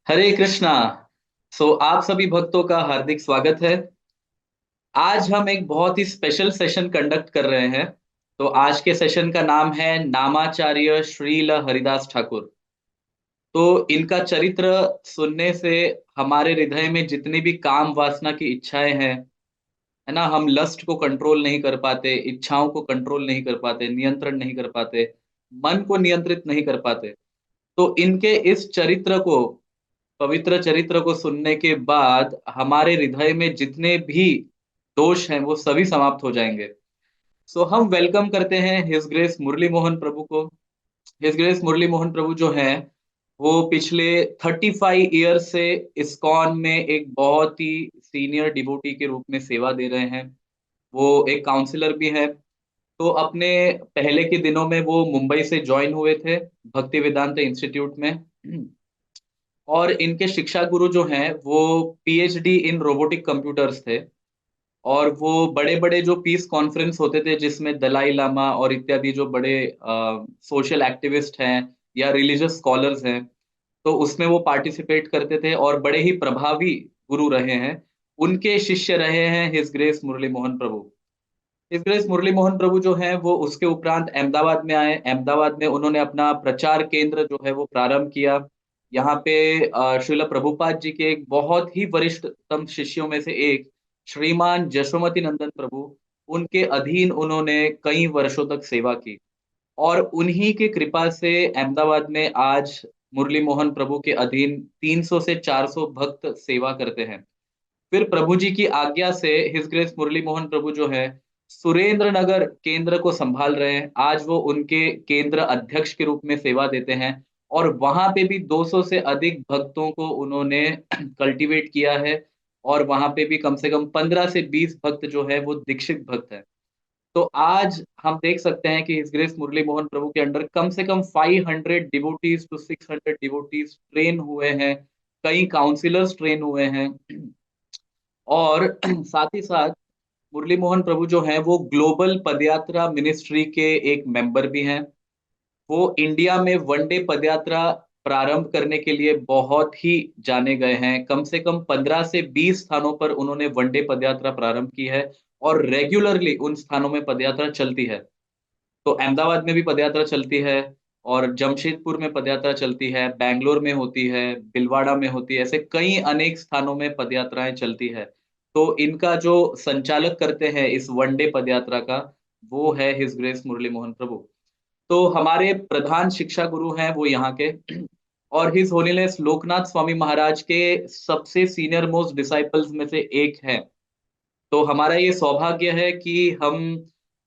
हरे कृष्णा। आप सभी भक्तों का हार्दिक स्वागत है। आज हम एक बहुत ही स्पेशल सेशन कंडक्ट कर रहे हैं। तो आज के सेशन का नाम है नामाचार्य श्रील हरिदास ठाकुर। तो इनका चरित्र सुनने से हमारे हृदय में जितनी भी काम वासना की इच्छाएं हैं, है ना, हम लस्ट को कंट्रोल नहीं कर पाते, इच्छाओं को कंट्रोल नहीं कर पाते, नियंत्रण नहीं कर पाते, मन को नियंत्रित नहीं कर पाते। तो इनके इस चरित्र को, पवित्र चरित्र को सुनने के बाद हमारे हृदय में जितने भी दोष हैं वो सभी समाप्त हो जाएंगे। हम वेलकम करते हैं हिज ग्रेस मुरली मोहन प्रभु को। हिज ग्रेस मुरली मोहन प्रभु जो हैं वो पिछले 35 ईयर से इस्कॉन में एक बहुत ही सीनियर डिवोटी के रूप में सेवा दे रहे हैं। वो एक काउंसलर भी है। तो अपने पहले के दिनों में वो मुंबई से ज्वाइन हुए थे भक्ति वेदांत इंस्टीट्यूट में। और इनके शिक्षा गुरु जो हैं वो पीएचडी इन रोबोटिक कंप्यूटर्स थे। और वो बड़े बड़े जो पीस कॉन्फ्रेंस होते थे जिसमें दलाई लामा और इत्यादि जो बड़े सोशल एक्टिविस्ट हैं या रिलीजियस स्कॉलर्स हैं, तो उसमें वो पार्टिसिपेट करते थे और बड़े ही प्रभावी गुरु रहे हैं। उनके शिष्य रहे हैं हिज ग्रेस मुरली मोहन प्रभु। हिज ग्रेस मुरली मोहन प्रभु जो हैं वो उसके उपरांत अहमदाबाद में आए। अहमदाबाद में उन्होंने अपना प्रचार केंद्र जो है वो प्रारंभ किया। यहाँ पे श्रील प्रभुपाद जी के एक बहुत ही वरिष्ठतम शिष्यों में से एक श्रीमान जशोमति नंदन प्रभु, उनके अधीन उन्होंने कई वर्षों तक सेवा की। और उन्हीं की कृपा से अहमदाबाद में आज मुरली मोहन प्रभु के अधीन 300 से 400 भक्त सेवा करते हैं। फिर प्रभु जी की आज्ञा से हिज ग्रेस मुरली मोहन प्रभु जो है सुरेंद्र नगर केंद्र को संभाल रहे हैं। आज वो उनके केंद्र अध्यक्ष के रूप में सेवा देते हैं। और वहां पे भी 200 से अधिक भक्तों को उन्होंने कल्टीवेट किया है। और वहां पे भी कम से कम 15 से 20 भक्त जो है वो दीक्षित भक्त हैं। तो आज हम देख सकते हैं कि हिज ग्रेस मुरली मोहन प्रभु के अंडर कम से कम 500 डिवोटीज टू 600 डिवोटीज ट्रेन हुए हैं। कई काउंसिलर्स ट्रेन हुए हैं। और साथ ही साथ मुरली मोहन प्रभु जो हैं वो ग्लोबल पदयात्रा मिनिस्ट्री के एक मेंबर भी हैं। वो इंडिया में वनडे पदयात्रा प्रारंभ करने के लिए बहुत ही जाने गए हैं। कम से कम 15 से 20 स्थानों पर उन्होंने वनडे पदयात्रा प्रारंभ की है। और रेगुलरली उन स्थानों में पदयात्रा चलती है। तो अहमदाबाद में भी पदयात्रा चलती है, और जमशेदपुर में पदयात्रा चलती है, बैंगलोर में होती है, बिलवाड़ा में होती है, ऐसे कई अनेक स्थानों में पदयात्राएं चलती है। तो इनका जो संचालक करते हैं इस वनडे पदयात्रा का, वो है हिज ग्रेस मुरली मोहन प्रभु। तो हमारे प्रधान शिक्षा गुरु हैं वो यहाँ के और हिज होलीनेस लोकनाथ स्वामी महाराज के सबसे सीनियर मोस्ट डिसाइपल्स में से एक हैं। तो हमारा ये सौभाग्य है कि हम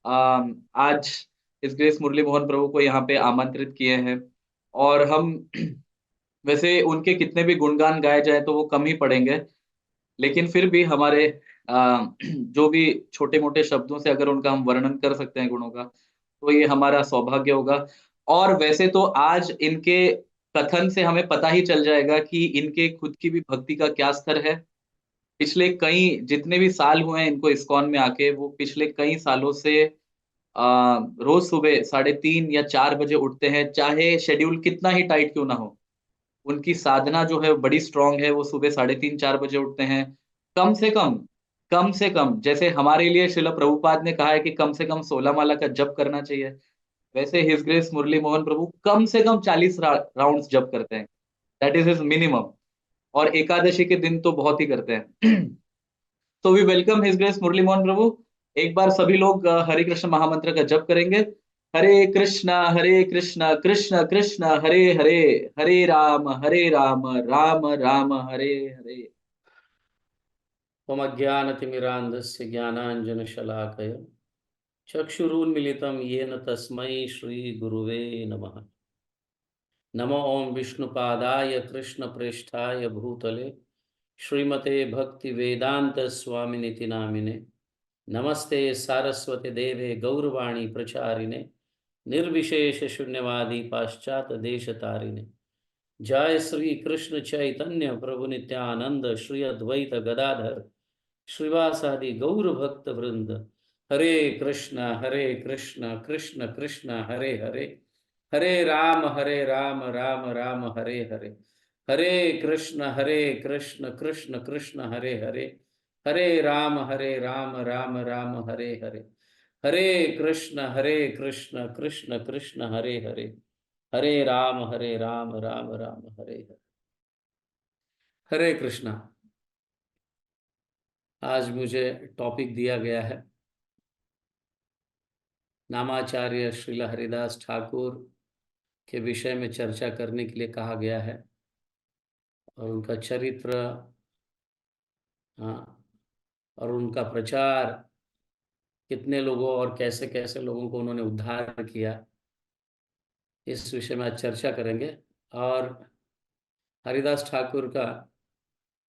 आज इस ग्रेस मुरली मोहन प्रभु को यहाँ पे आमंत्रित किए हैं। और हम वैसे उनके कितने भी गुणगान गाए जाए तो वो कम ही पड़ेंगे। लेकिन फिर भी हमारे जो भी छोटे मोटे शब्दों से अगर उनका हम वर्णन कर सकते हैं गुणों का, तो ये हमारा सौभाग्य होगा। और वैसे तो आज इनके कथन से हमें पता ही चल जाएगा कि इनके खुद की भी भक्ति का क्या स्तर है। पिछले कई जितने भी साल हुए हैं इनको इस्कॉन में आके, वो पिछले कई सालों से रोज सुबह 3:30 या 4 बजे उठते हैं, चाहे शेड्यूल कितना ही टाइट क्यों ना हो। उनकी साधना जो है बड़ी स्ट्रांग है। वो सुबह 3:30 4 बजे उठते हैं। कम से कम, कम से कम जैसे हमारे लिए श्रील प्रभुपाद ने कहा है कि कम से कम 16 माला का जप करना चाहिए, वैसे हिज ग्रेस मुरली मोहन प्रभु कम से कम 40 राउंड्स जप करते हैं। That is his minimum. और एकादशी के दिन तो बहुत ही करते हैं। तो वी वेलकम हिज ग्रेस मुरली मोहन प्रभु। एक बार सभी लोग हरे कृष्ण महामंत्र का जप करेंगे। हरे कृष्णा कृष्ण कृष्ण हरे हरे, हरे राम राम राम हरे हरे। त्वमज्ञानतिमिरान्धस्य ज्ञानाञ्जनशलाकया चक्षुरुन्मिलितं येन तस्मै श्रीगुरुवे नमः। नमो ॐ विष्णुपादाय कृष्णप्रेष्ठाय भूतले श्रीमते भक्तिवेदान्तस्वामिनिति नामिने। नमस्ते सारस्वते देवे गौरवाणी प्रचारिणे निर्विशेष शून्यवादी पाश्चात देश तारिणे। जय श्री कृष्ण चैतन्य प्रभु नित्यानंद श्री अद्वैत गदाधर श्रीवासादि गौर भक्त वृंद। हरे कृष्ण कृष्ण कृष्ण हरे हरे, हरे राम राम राम हरे हरे, हरे कृष्ण कृष्ण कृष्ण हरे हरे, हरे राम राम राम हरे हरे, हरे कृष्ण कृष्ण कृष्ण हरे हरे, हरे राम राम राम हरे हरे। हरे कृष्णा। आज मुझे टॉपिक दिया गया है, नामाचार्य श्रील हरिदास ठाकुर के विषय में चर्चा करने के लिए कहा गया है, और उनका चरित्र, हाँ, और उनका प्रचार, कितने लोगों और कैसे कैसे लोगों को उन्होंने उद्धार किया, इस विषय में आज चर्चा करेंगे। और हरिदास ठाकुर का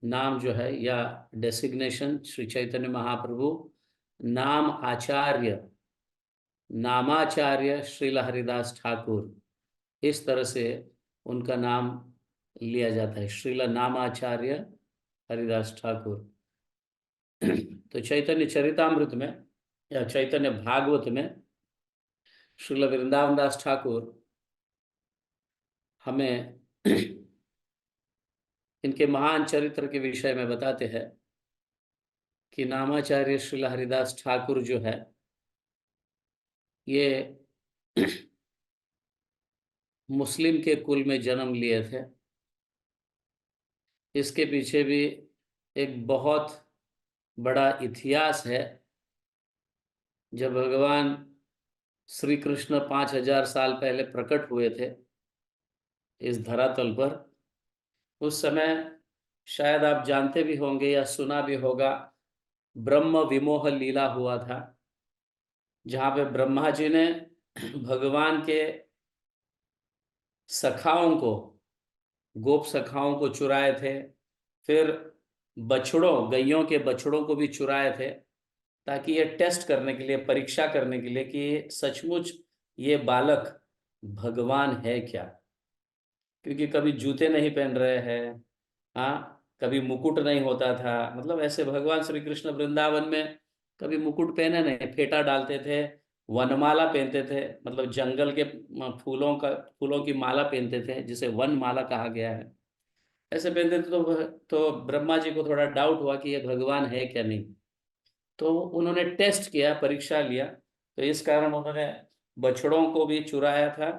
नाम जो है, या डेसिग्नेशन, श्री चैतन्य महाप्रभु नाम आचार्य, नामाचार्य श्रील हरिदास ठाकुर, इस तरह से उनका नाम लिया जाता है, श्रील नामाचार्य हरिदास ठाकुर। तो चैतन्य चरितामृत में या चैतन्य भागवत में श्रील वृंदावन दास ठाकुर हमें इनके महान चरित्र के विषय में बताते हैं कि नामाचार्य श्रील हरिदास ठाकुर जो है, ये मुस्लिम के कुल में जन्म लिए थे। इसके पीछे भी एक बहुत बड़ा इतिहास है। जब भगवान श्री कृष्ण 5000 साल पहले प्रकट हुए थे इस धरातल पर, उस समय शायद आप जानते भी होंगे या सुना भी होगा, ब्रह्म विमोह लीला हुआ था, जहाँ पे ब्रह्मा जी ने भगवान के सखाओं को, गोप सखाओं को चुराए थे, फिर बछड़ों, गैयों के बछड़ों को भी चुराए थे, ताकि ये टेस्ट करने के लिए, परीक्षा करने के लिए कि सचमुच ये बालक भगवान है क्या। क्योंकि कभी जूते नहीं पहन रहे हैं, हाँ, कभी मुकुट नहीं होता था, मतलब ऐसे भगवान श्री कृष्ण वृंदावन में कभी मुकुट पहने नहीं, फेटा डालते थे, वनमाला पहनते थे, मतलब जंगल के फूलों की माला पहनते थे, जिसे वन माला कहा गया है, ऐसे पहनते थे। तो ब्रह्मा जी को थोड़ा डाउट हुआ कि ये भगवान है क्या नहीं। तो उन्होंने टेस्ट किया, परीक्षा लिया, तो इस कारण उन्होंने बछड़ों को भी चुराया था,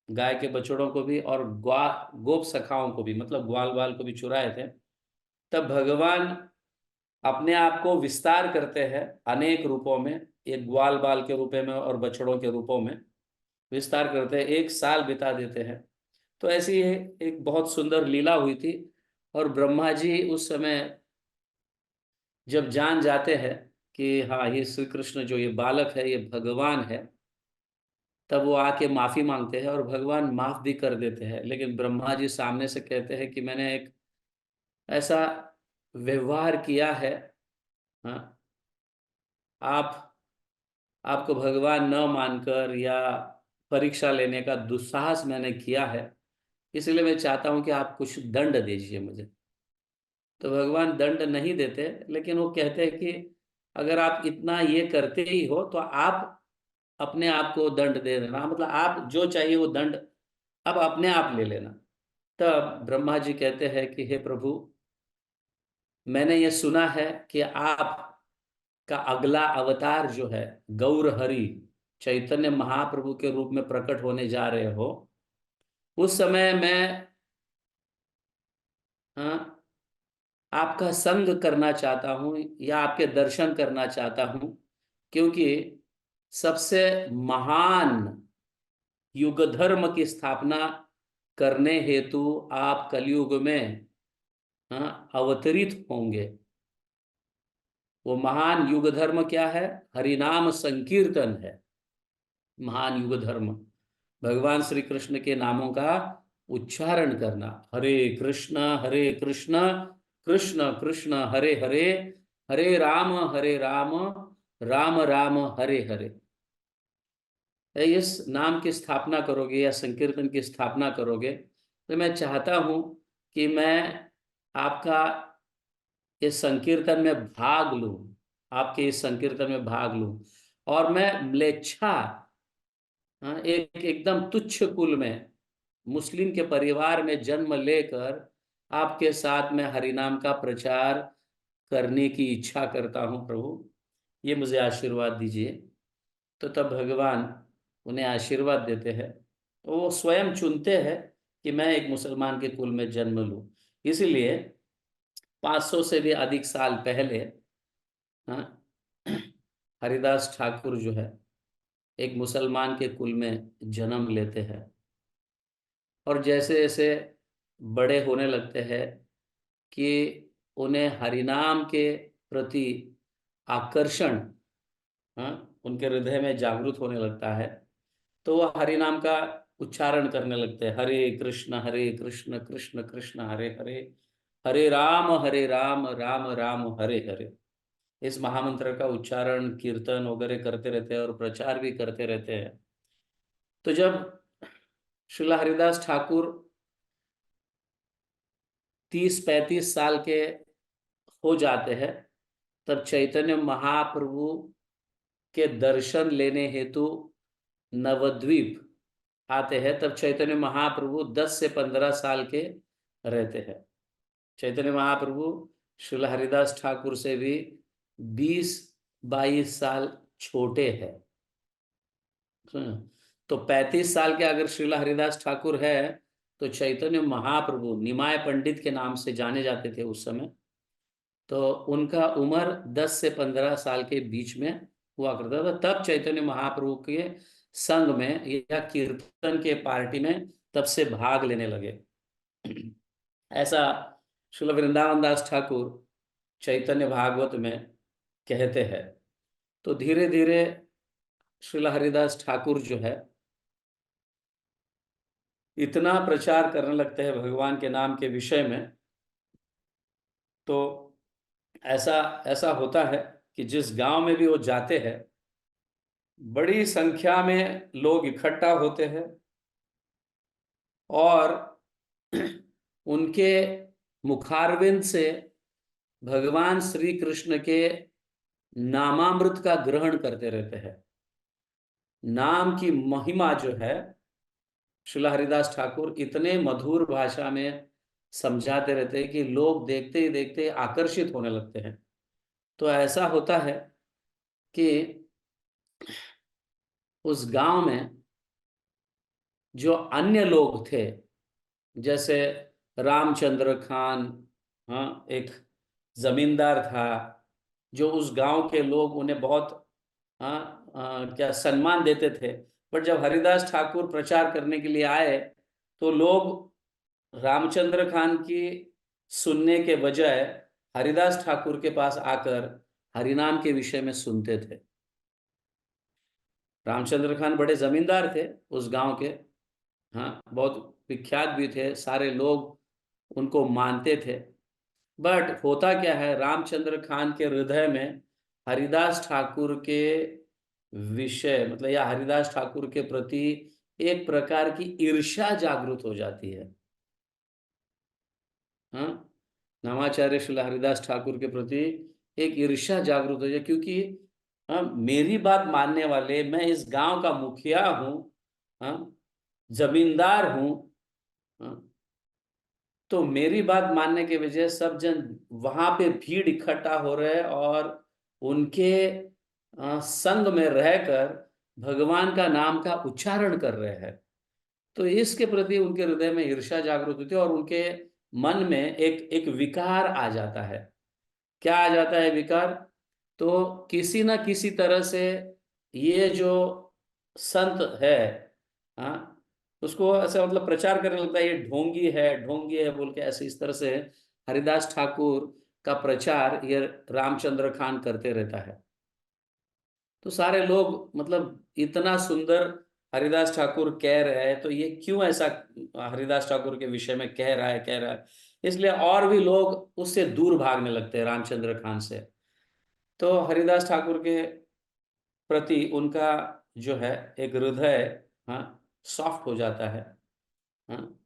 गाय के बछड़ों को भी, और गोप सखाओं को भी, मतलब ग्वाल बाल को भी चुराए थे। तब भगवान अपने आप को विस्तार करते हैं अनेक रूपों में, एक ग्वाल बाल के रूप में और बछड़ों के रूपों में विस्तार करते हैं, 1 साल बिता देते हैं। तो ऐसी एक बहुत सुंदर लीला हुई थी। और ब्रह्मा जी उस समय जब जान जाते हैं कि हाँ, ये श्री कृष्ण जो ये बालक है ये भगवान है, तब वो आके माफी मांगते हैं और भगवान माफ भी कर देते हैं। लेकिन ब्रह्मा जी सामने से कहते हैं कि मैंने एक ऐसा व्यवहार किया है, हाँ, आप आपको भगवान न मानकर, या परीक्षा लेने का दुस्साहस मैंने किया है, इसलिए मैं चाहता हूं कि आप कुछ दंड दीजिए मुझे। तो भगवान दंड नहीं देते, लेकिन वो कहते हैं कि अगर आप इतना ये करते ही हो तो आप अपने आप को दंड दे देना, मतलब आप जो चाहिए वो दंड अब अपने आप ले लेना। तब ब्रह्मा जी कहते हैं कि हे प्रभु, मैंने ये सुना है कि आप का अगला अवतार जो है, गौर हरि चैतन्य महाप्रभु के रूप में प्रकट होने जा रहे हो। उस समय मैं, हाँ, आपका संग करना चाहता हूँ या आपके दर्शन करना चाहता हूँ, क्योंकि सबसे महान युग धर्म की स्थापना करने हेतु आप कलयुग में, हाँ, अवतरित होंगे। वो महान युग धर्म क्या है? हरिनाम संकीर्तन है। महान युग धर्म भगवान श्री कृष्ण के नामों का उच्चारण करना, हरे कृष्ण कृष्ण कृष्ण हरे हरे, हरे राम राम राम हरे हरे। इस नाम की स्थापना करोगे या संकीर्तन की स्थापना करोगे, तो मैं चाहता हूं कि मैं आपका इस संकीर्तन में भाग लूं, आपके इस संकीर्तन में भाग लूं, और मैं म्लेच्छा हाँ, एक एकदम तुच्छ कुल में, मुस्लिम के परिवार में जन्म लेकर आपके साथ में हरिनाम का प्रचार करने की इच्छा करता हूँ प्रभु, ये मुझे आशीर्वाद दीजिए। तो तब भगवान उन्हें आशीर्वाद देते हैं। वो स्वयं चुनते हैं कि मैं एक मुसलमान के कुल में जन्म लूं। इसीलिए 500 से भी अधिक साल पहले, हाँ, हरिदास ठाकुर जो है एक मुसलमान के कुल में जन्म लेते हैं। और जैसे जैसे बड़े होने लगते हैं कि उन्हें हरिनाम के प्रति आकर्षण, हाँ, उनके हृदय में जागृत होने लगता है। तो वह हरिनाम का उच्चारण करने लगते हैं, हरे कृष्ण कृष्ण कृष्ण हरे हरे, हरे राम राम राम हरे हरे। इस महामंत्र का उच्चारण कीर्तन वगैरह करते रहते हैं और प्रचार भी करते रहते हैं। तो जब श्रीला हरिदास ठाकुर 30-35 साल के हो जाते हैं, तब चैतन्य महाप्रभु के दर्शन लेने हेतु नवद्वीप आते हैं। तब चैतन्य महाप्रभु 10 से 15 साल के रहते हैं। चैतन्य महाप्रभु श्रील हरिदास ठाकुर से भी 20-22 साल छोटे हैं। तो 35 साल के अगर श्रील हरिदास ठाकुर है, तो चैतन्य महाप्रभु निमाय पंडित के नाम से जाने जाते थे उस समय। तो उनका उम्र 10 से 15 साल के बीच में हुआ करता था। तब चैतन्य महाप्रभु के संग में या कीर्तन के पार्टी में तब से भाग लेने लगे। ऐसा श्रील वृंदावन दास ठाकुर चैतन्य भागवत में कहते हैं। तो धीरे धीरे श्रील हरिदास ठाकुर जो है इतना प्रचार करने लगते हैं भगवान के नाम के विषय में। तो ऐसा ऐसा होता है कि जिस गांव में भी वो जाते हैं, बड़ी संख्या में लोग इकट्ठा होते हैं और उनके मुखारविंद से भगवान श्री कृष्ण के नामामृत का ग्रहण करते रहते हैं। नाम की महिमा जो है, श्रील हरिदास ठाकुर इतने मधुर भाषा में समझाते रहते हैं कि लोग देखते ही देखते आकर्षित होने लगते हैं। तो ऐसा होता है कि उस गांव में जो अन्य लोग थे, जैसे रामचंद्र खान, हाँ, एक जमींदार था, जो उस गांव के लोग उन्हें बहुत, हाँ, क्या सम्मान देते थे। पर जब हरिदास ठाकुर प्रचार करने के लिए आए, तो लोग रामचंद्र खान की सुनने के बजाय हरिदास ठाकुर के पास आकर हरिनाम के विषय में सुनते थे। रामचंद्र खान बड़े जमींदार थे उस गांव के, हाँ, बहुत विख्यात भी थे, सारे लोग उनको मानते थे। बट होता क्या है, रामचंद्र खान के हृदय में हरिदास ठाकुर के विषय मतलब या हरिदास ठाकुर के प्रति एक प्रकार की ईर्ष्या जागृत हो जाती है। हाँ, नामाचार्य श्री हरिदास ठाकुर के प्रति एक ईर्ष्या जागृत हो जाए, क्योंकि हाँ, मेरी बात मानने वाले, मैं इस गांव का मुखिया हूँ, हाँ, जमींदार हूँ, हाँ, तो मेरी बात मानने के वजह सब जन वहां पे भीड़ इकट्ठा हो रहे हैं और उनके संग में रहकर भगवान का नाम का उच्चारण कर रहे हैं। तो इसके प्रति उनके हृदय में ईर्ष्या जागृत होती है और उनके मन में एक एक विकार आ जाता है। क्या आ जाता है विकार? तो किसी ना किसी तरह से ये जो संत है, हाँ, उसको ऐसा मतलब प्रचार करने लगता है, ये ढोंगी है बोल के, ऐसे इस तरह से हरिदास ठाकुर का प्रचार ये रामचंद्र खान करते रहता है। तो सारे लोग मतलब इतना सुंदर हरिदास ठाकुर कह रहे हैं, तो ये क्यों ऐसा हरिदास ठाकुर के विषय में कह रहा है, इसलिए और भी लोग उससे दूर भागने लगते हैं रामचंद्र खान से। तो हरिदास ठाकुर के प्रति उनका जो है एक हृदय, हाँ, सॉफ्ट हो जाता है, हाँ,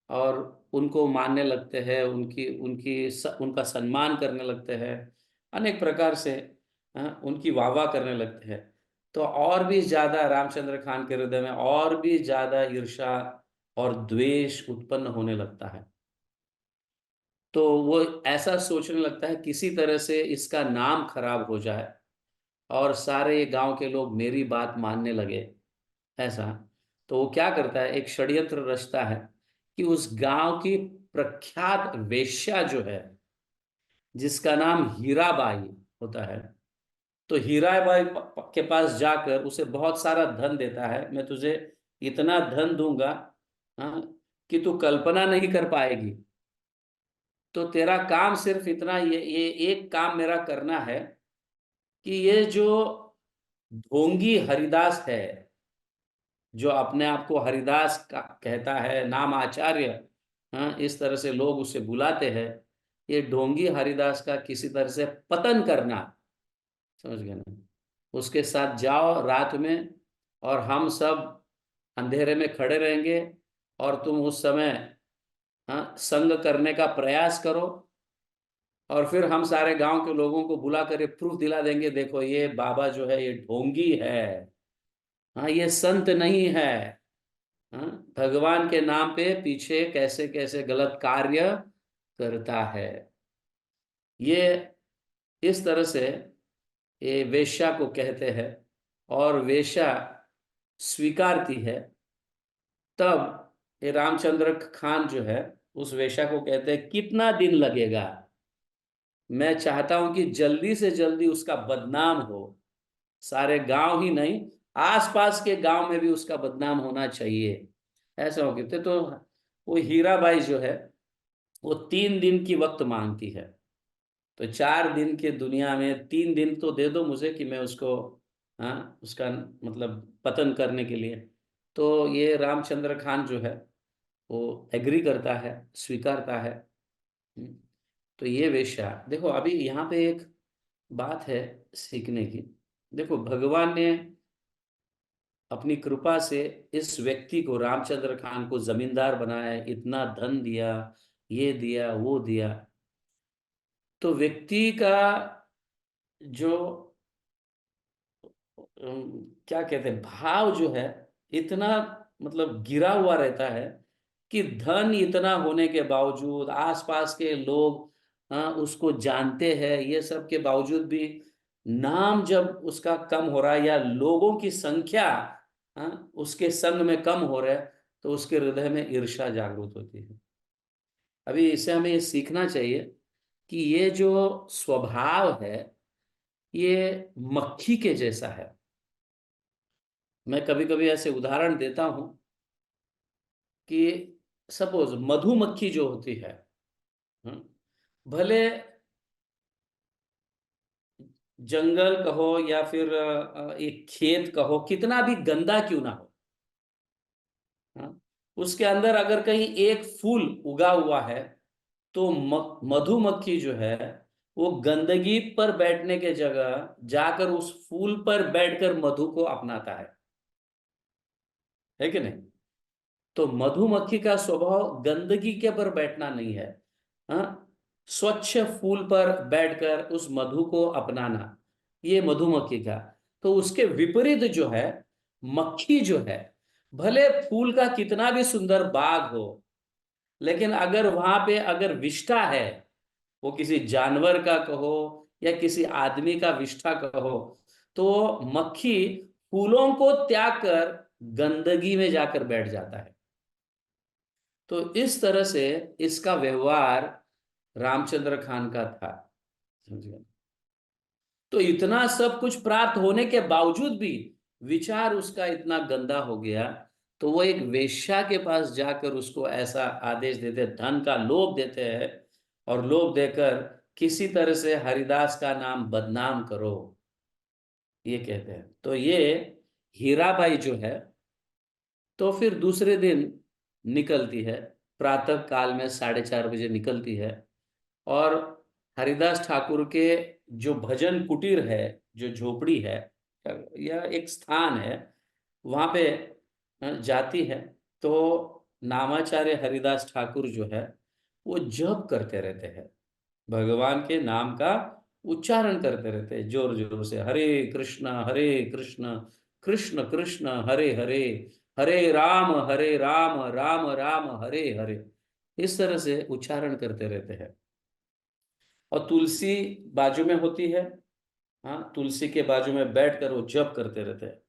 और उनको मानने लगते हैं, उनका सम्मान करने लगते हैं, अनेक प्रकार से, हाँ, उनकी वाहवाह करने लगते हैं। तो और भी ज्यादा रामचंद्र खान के हृदय में और भी ज्यादा ईर्ष्या और द्वेष उत्पन्न होने लगता है। तो वो ऐसा सोचने लगता है किसी तरह से इसका नाम खराब हो जाए और सारे गांव के लोग मेरी बात मानने लगे, ऐसा। तो वो क्या करता है, एक षड्यंत्र रचता है कि उस गांव की प्रख्यात वेश्या जो है, जिसका नाम हीराबाई होता है, तो हीराबाई के पास जाकर उसे बहुत सारा धन देता है, मैं तुझे इतना धन दूंगा, हाँ, कि तू कल्पना नहीं कर पाएगी। तो तेरा काम सिर्फ इतना, ये एक काम मेरा करना है कि ये जो ढोंगी हरिदास है, जो अपने आप को हरिदास का कहता है, नाम आचार्य, हाँ, इस तरह से लोग उसे बुलाते हैं, ये ढोंगी हरिदास का किसी तरह से पतन करना, समझ गए ना। उसके साथ जाओ रात में, और हम सब अंधेरे में खड़े रहेंगे, और तुम उस समय, हाँ, संग करने का प्रयास करो, और फिर हम सारे गांव के लोगों को बुला कर ये प्रूफ दिला देंगे, देखो ये बाबा जो है ये ढोंगी है, हाँ, ये संत नहीं है, हाँ, भगवान के नाम पे पीछे कैसे कैसे गलत कार्य करता है। ये इस तरह से ये वेश्या को कहते हैं, और वेश्या स्वीकारती है। तब ये रामचंद्र खान जो है उस वेश्या को कहते हैं, कितना दिन लगेगा, मैं चाहता हूं कि जल्दी से जल्दी उसका बदनाम हो, सारे गांव ही नहीं, आसपास के गांव में भी उसका बदनाम होना चाहिए, ऐसा हो कहते। तो वो हीराबाई जो है वो 3 दिन की वक्त मांगती है। तो 4 दिन के दुनिया में 3 दिन तो दे दो मुझे कि मैं उसको, हाँ, उसका मतलब पतन करने के लिए। तो ये रामचंद्र खान जो है वो एग्री करता है, स्वीकारता है। हम्म, तो ये वेश्या, देखो अभी यहाँ पे एक बात है सीखने की। देखो भगवान ने अपनी कृपा से इस व्यक्ति को, रामचंद्र खान को जमींदार बनाया, इतना धन दिया, ये दिया वो दिया। तो व्यक्ति का जो क्या कहते हैं, भाव जो है, इतना मतलब गिरा हुआ रहता है कि धन इतना होने के बावजूद, आसपास के लोग, हाँ, उसको जानते हैं, ये सब के बावजूद भी नाम जब उसका कम हो रहा है, या लोगों की संख्या, हाँ, उसके संग में कम हो रहा है, तो उसके हृदय में ईर्ष्या जागृत होती है। अभी इससे हमें ये सीखना चाहिए कि ये जो स्वभाव है, ये मक्खी के जैसा है। मैं कभी कभी ऐसे उदाहरण देता हूं कि सपोज मधुमक्खी जो होती है, हम्म, भले जंगल कहो या फिर एक खेत कहो, कितना भी गंदा क्यों ना हो, हाँ, उसके अंदर अगर कहीं एक फूल उगा हुआ है, तो मधुमक्खी जो है वो गंदगी पर बैठने के जगह जाकर उस फूल पर बैठकर मधु को अपनाता है कि नहीं। तो मधुमक्खी का स्वभाव गंदगी के पर बैठना नहीं है, हाँ, स्वच्छ फूल पर बैठकर उस मधु को अपनाना, ये मधुमक्खी का। तो उसके विपरीत जो है, मक्खी जो है, भले फूल का कितना भी सुंदर बाग हो, लेकिन अगर वहां पे अगर विष्ठा है, वो किसी जानवर का कहो या किसी आदमी का विष्ठा कहो, तो मक्खी फूलों को त्याग कर गंदगी में जाकर बैठ जाता है। तो इस तरह से इसका व्यवहार रामचंद्र खान का था, समझिए। तो इतना सब कुछ प्राप्त होने के बावजूद भी विचार उसका इतना गंदा हो गया, तो वो एक वेश्या के पास जाकर उसको ऐसा आदेश देते, धन का लोभ देते हैं, और लोभ देकर किसी तरह से हरिदास का नाम बदनाम करो, ये कहते हैं। तो ये हीराबाई जो है, तो फिर दूसरे दिन निकलती है, प्रातः काल में 4:30 बजे निकलती है, और हरिदास ठाकुर के जो भजन कुटीर है, जो झोपड़ी है, या एक स्थान है, वहां पे जाती है। तो नामाचार्य हरिदास ठाकुर जो है वो जप करते रहते हैं, भगवान के नाम का उच्चारण करते रहते हैं जोर जोर से, हरे कृष्ण कृष्ण कृष्ण हरे हरे, हरे राम राम राम हरे हरे। इस तरह से उच्चारण करते रहते हैं। और तुलसी बाजू में होती है। हाँ, तुलसी के बाजू में बैठकर वो जप करते रहते हैं।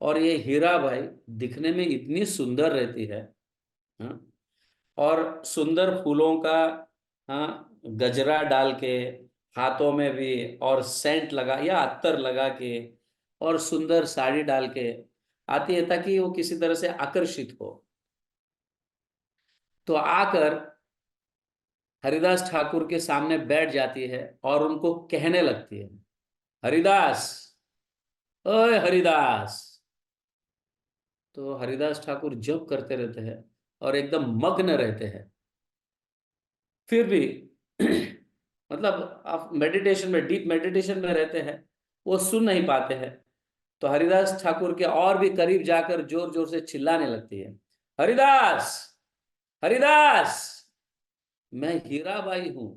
और ये हीरा भाई दिखने में इतनी सुंदर रहती है। हाँ, और सुंदर फूलों का, हाँ, गजरा डाल के हाथों में भी, और सेंट लगा या अत्तर लगा के, और सुंदर साड़ी डाल के आती है ताकि वो किसी तरह से आकर्षित हो। तो आकर हरिदास ठाकुर के सामने बैठ जाती है और उनको कहने लगती है, हरिदास, ओए हरिदास। तो हरिदास ठाकुर जप करते रहते हैं और एकदम मग्न रहते हैं। फिर भी मतलब आप मेडिटेशन में, डीप मेडिटेशन में रहते हैं, वो सुन नहीं पाते हैं। तो हरिदास ठाकुर के और भी करीब जाकर जोर जोर से चिल्लाने लगती है, हरिदास, हरिदास, मैं हीराबाई हूं,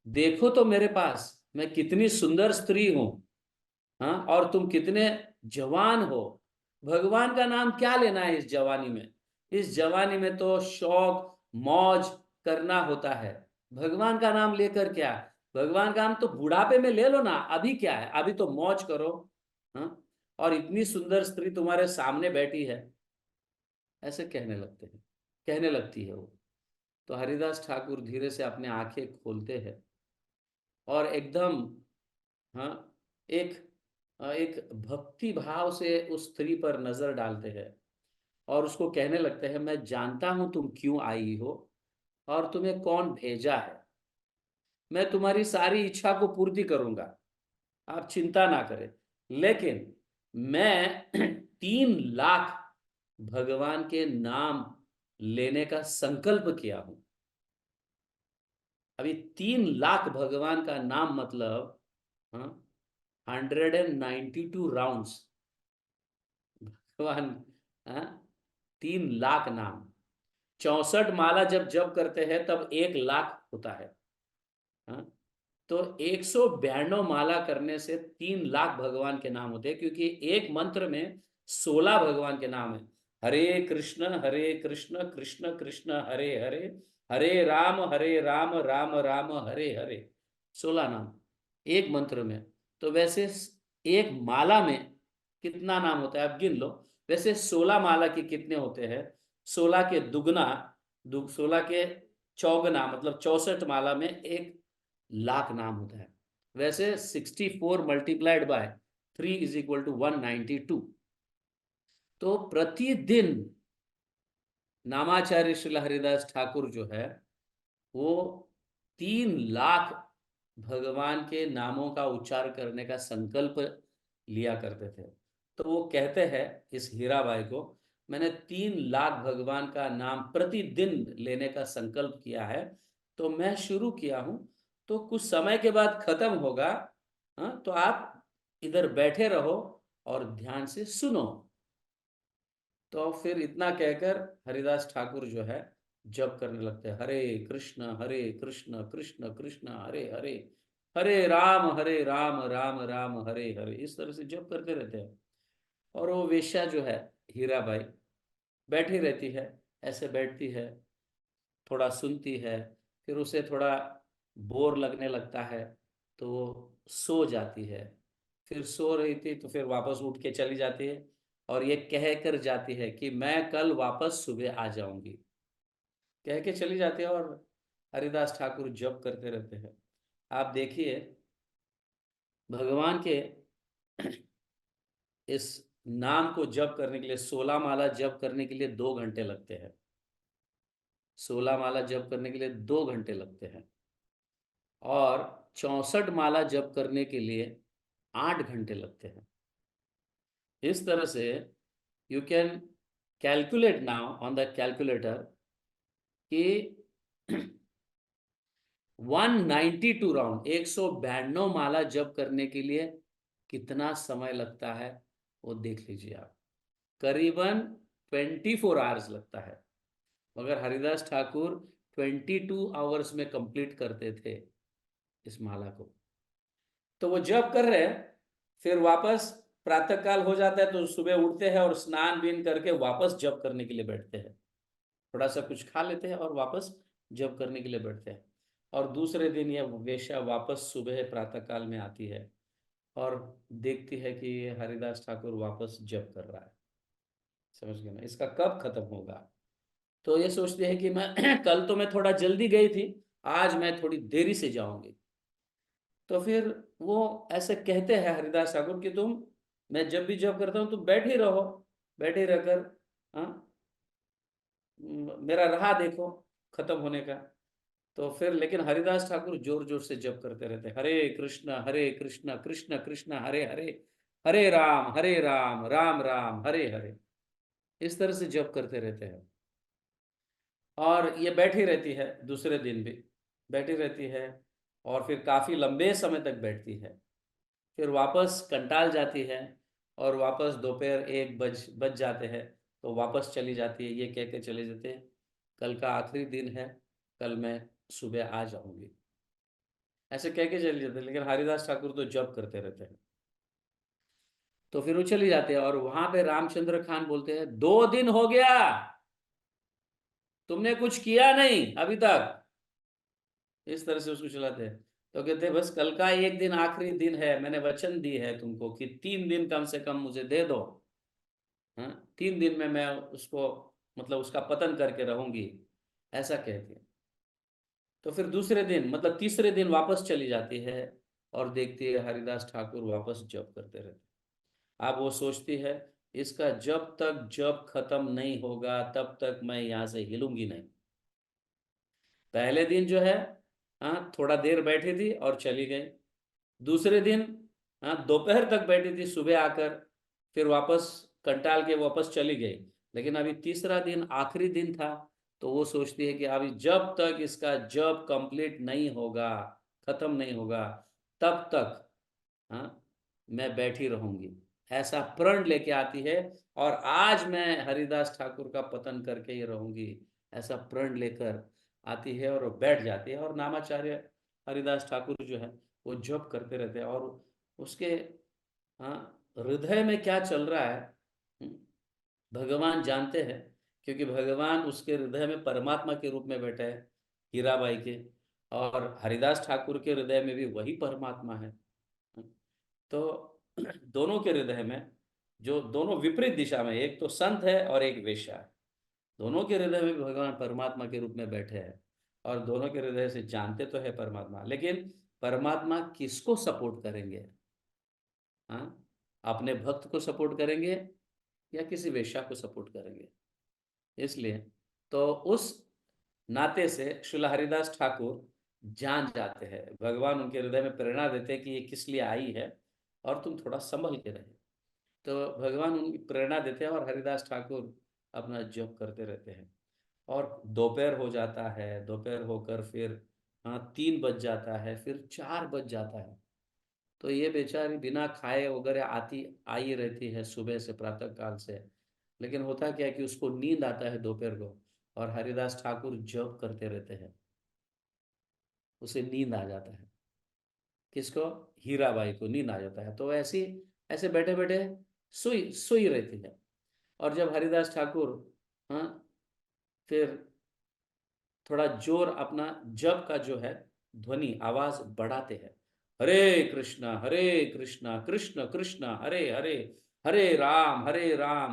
देखो तो मेरे पास मैं कितनी सुंदर स्त्री हूं। हाँ, और तुम कितने जवान हो। भगवान का नाम क्या लेना है इस जवानी में। इस जवानी में तो शौक मौज करना होता है। भगवान का नाम लेकर क्या, भगवान का नाम तो बुढ़ापे में ले लो ना, अभी क्या है, अभी तो मौज करो। हाँ, और इतनी सुंदर स्त्री तुम्हारे सामने बैठी है। ऐसे कहने लगते हैं, कहने लगती है वो। तो हरिदास ठाकुर धीरे से अपने आंखें खोलते हैं और एकदम, हाँ, एक एक भक्ति भाव से उस स्त्री पर नजर डालते हैं और उसको कहने लगते हैं, मैं जानता हूं तुम क्यों आई हो और तुम्हें कौन भेजा है। मैं तुम्हारी सारी इच्छा को पूर्ति करूंगा, आप चिंता ना करें। लेकिन मैं 3 लाख भगवान के नाम लेने का संकल्प किया हूं। अभी 3 लाख भगवान का नाम मतलब, हाँ, 192 राउंड्स भगवान, हाँ, 3 लाख नाम। 64 माला जब जप करते हैं तब 1 लाख होता है। हाँ, तो 192 माला करने से 3 लाख भगवान के नाम होते हैं, क्योंकि एक मंत्र में 16 भगवान के नाम है। हरे कृष्ण कृष्ण कृष्ण हरे हरे, हरे राम राम राम हरे हरे। 16 नाम एक मंत्र में। तो वैसे एक माला में कितना नाम होता है आप गिन लो। वैसे 16 माला के कितने होते हैं, 16 के दुगना, 16 के चौगना, मतलब 64 माला में 1 लाख नाम होता है। वैसे 64 × 3 = 192। तो प्रतिदिन नामाचार्य श्रील हरिदास ठाकुर जो है वो 3 लाख भगवान के नामों का उच्चार करने का संकल्प लिया करते थे। तो वो कहते हैं इस हीराबाई को, मैंने 3 लाख भगवान का नाम प्रतिदिन लेने का संकल्प किया है। तो मैं शुरू किया हूं, तो कुछ समय के बाद खत्म होगा। हाँ, तो आप इधर बैठे रहो और ध्यान से सुनो। तो फिर इतना कहकर हरिदास ठाकुर जो है जप करने लगते हैं, हरे कृष्ण कृष्ण कृष्ण हरे हरे, हरे राम राम राम हरे हरे। इस तरह से जप करते रहते हैं। और वो वेश्या जो है हीराबाई बैठी रहती है, ऐसे बैठती है, थोड़ा सुनती है, फिर उसे थोड़ा बोर लगने लगता है तो वो सो जाती है। फिर सो रही थी तो फिर वापस उठ के चली जाती है और ये कह कर जाती है कि मैं कल वापस सुबह आ जाऊंगी। कह के चली जाती है और हरिदास ठाकुर जप करते रहते हैं। आप देखिए, भगवान के इस नाम को जप करने के लिए, 16 माला जप करने के लिए 2 घंटे लगते हैं। 16 माला जप करने के लिए 2 घंटे लगते हैं। और 64 माला जप करने के लिए 8 घंटे लगते हैं। इस तरह से you can calculate now on the calculator कि 192 राउंड, 192 माला जप करने के लिए कितना समय लगता है वो देख लीजिए आप। करीबन 24 आवर्स लगता है, मगर हरिदास ठाकुर 22 आवर्स में कंप्लीट करते थे इस माला को। तो वो जप कर रहे हैं, फिर वापस प्रातः काल हो जाता है तो सुबह उठते हैं और स्नान बीन करके वापस जप करने के लिए बैठते हैं। थोड़ा सा कुछ खा लेते हैं और वापस जप करने के लिए बैठते हैं। और दूसरे दिन यह वेश्या वापस सुबह प्रातः काल में आती है और देखती है कि ये हरिदास ठाकुर वापस जप कर रहा है। समझ गए ना, इसका कब खत्म होगा। तो ये सोचते हैं कि मैं कल तो मैं थोड़ा जल्दी गई थी, आज मैं थोड़ी देरी से जाऊंगी। तो फिर वो ऐसे कहते हैं हरिदास ठाकुर कि तुम, मैं जब भी जब करता हूँ तुम बैठे रहो, बैठे रहकर, हाँ, मेरा राह देखो खत्म होने का। तो फिर लेकिन हरिदास ठाकुर जोर जोर से जप करते रहते, हरे कृष्ण कृष्ण कृष्ण हरे हरे, हरे राम राम राम हरे हरे। इस तरह से जप करते रहते हैं। और ये बैठी रहती है, दूसरे दिन भी बैठी रहती है, और फिर काफी लंबे समय तक बैठती है। फिर वापस कंटाल जाती है और वापस दोपहर 1 बज जाते हैं, तो वापस चली जाती है, ये कह के चले जाते हैं कल का आखिरी दिन है, कल मैं सुबह आ जाऊंगी, ऐसे कह के चले जाते हैं। लेकिन हरिदास ठाकुर तो जप करते रहते हैं। तो फिर वो चली जाते हैं और वहां पे रामचंद्र खान बोलते हैं, 2 दिन हो गया तुमने कुछ किया नहीं अभी तक। इस तरह से उसको चलाते हैं। तो कहते हैं बस कल का एक दिन आखिरी दिन है, मैंने वचन दी है तुमको कि 3 दिन कम से कम मुझे दे दो। हाँ, 3 दिन में मैं उसको, मतलब उसका पतन करके रहूंगी, ऐसा कहती है। तो फिर दूसरे दिन मतलब तीसरे दिन वापस चली जाती है और देखती है हरिदास ठाकुर वापस जप करते रहते। अब वो सोचती है, इसका जब तक जप खत्म नहीं होगा तब तक मैं यहाँ से हिलूंगी नहीं। पहले दिन जो है, हाँ, थोड़ा देर बैठी थी और चली गई। दूसरे दिन, हाँ, दोपहर तक बैठी थी, सुबह आकर फिर वापस कंटाल के वापस चली गई। लेकिन अभी तीसरा दिन आखिरी दिन था, तो वो सोचती है कि अभी जब तक इसका जप कंप्लीट नहीं होगा, खत्म नहीं होगा, तब तक, हाँ, मैं बैठी रहूंगी, ऐसा प्रण लेके आती है। और आज मैं हरिदास ठाकुर का पतन करके ही रहूंगी, ऐसा प्रण लेकर आती है और वो बैठ जाती है। और नामाचार्य हरिदास ठाकुर जो है वो जप करते रहते हैं। और उसके, हाँ, हृदय में क्या चल रहा है, हम्म, भगवान जानते हैं, क्योंकि भगवान उसके हृदय में परमात्मा के रूप में बैठे हैं, हीराबाई के। और हरिदास ठाकुर के हृदय में भी वही परमात्मा है। तो दोनों के हृदय में, जो दोनों विपरीत दिशा में, एक तो संत है और एक वेश्या है, दोनों के हृदय में भगवान परमात्मा के रूप में बैठे हैं। और दोनों के हृदय से जानते तो है परमात्मा, लेकिन परमात्मा किसको सपोर्ट करेंगे, हाँ, अपने भक्त को सपोर्ट करेंगे या किसी वेश्या को सपोर्ट करेंगे। इसलिए तो उस नाते से श्रील हरिदास ठाकुर जान जाते हैं, भगवान उनके हृदय में प्रेरणा देते हैं कि ये किस लिए आई है और तुम थोड़ा संभल के रहे। तो भगवान उनकी प्रेरणा देते हैं और हरिदास ठाकुर अपना जप करते रहते हैं। और दोपहर हो जाता है, दोपहर होकर फिर, हाँ, 3 बज जाता है, फिर 4 बज जाता है। तो ये बेचारी बिना खाए वगैरह आती आई रहती है सुबह से, प्रातः काल से। लेकिन होता क्या है कि उसको नींद आता है दोपहर को, और हरिदास ठाकुर जप करते रहते हैं, उसे नींद आ जाता है। किसको? हीराबाई को नींद आ जाता है। तो ऐसी ऐसे बैठे बैठे सोई सोई रहती है। और जब हरिदास ठाकुर, हाँ, फिर थोड़ा जोर अपना जप का जो है ध्वनि आवाज बढ़ाते हैं, हरे कृष्णा कृष्ण कृष्ण हरे हरे, हरे राम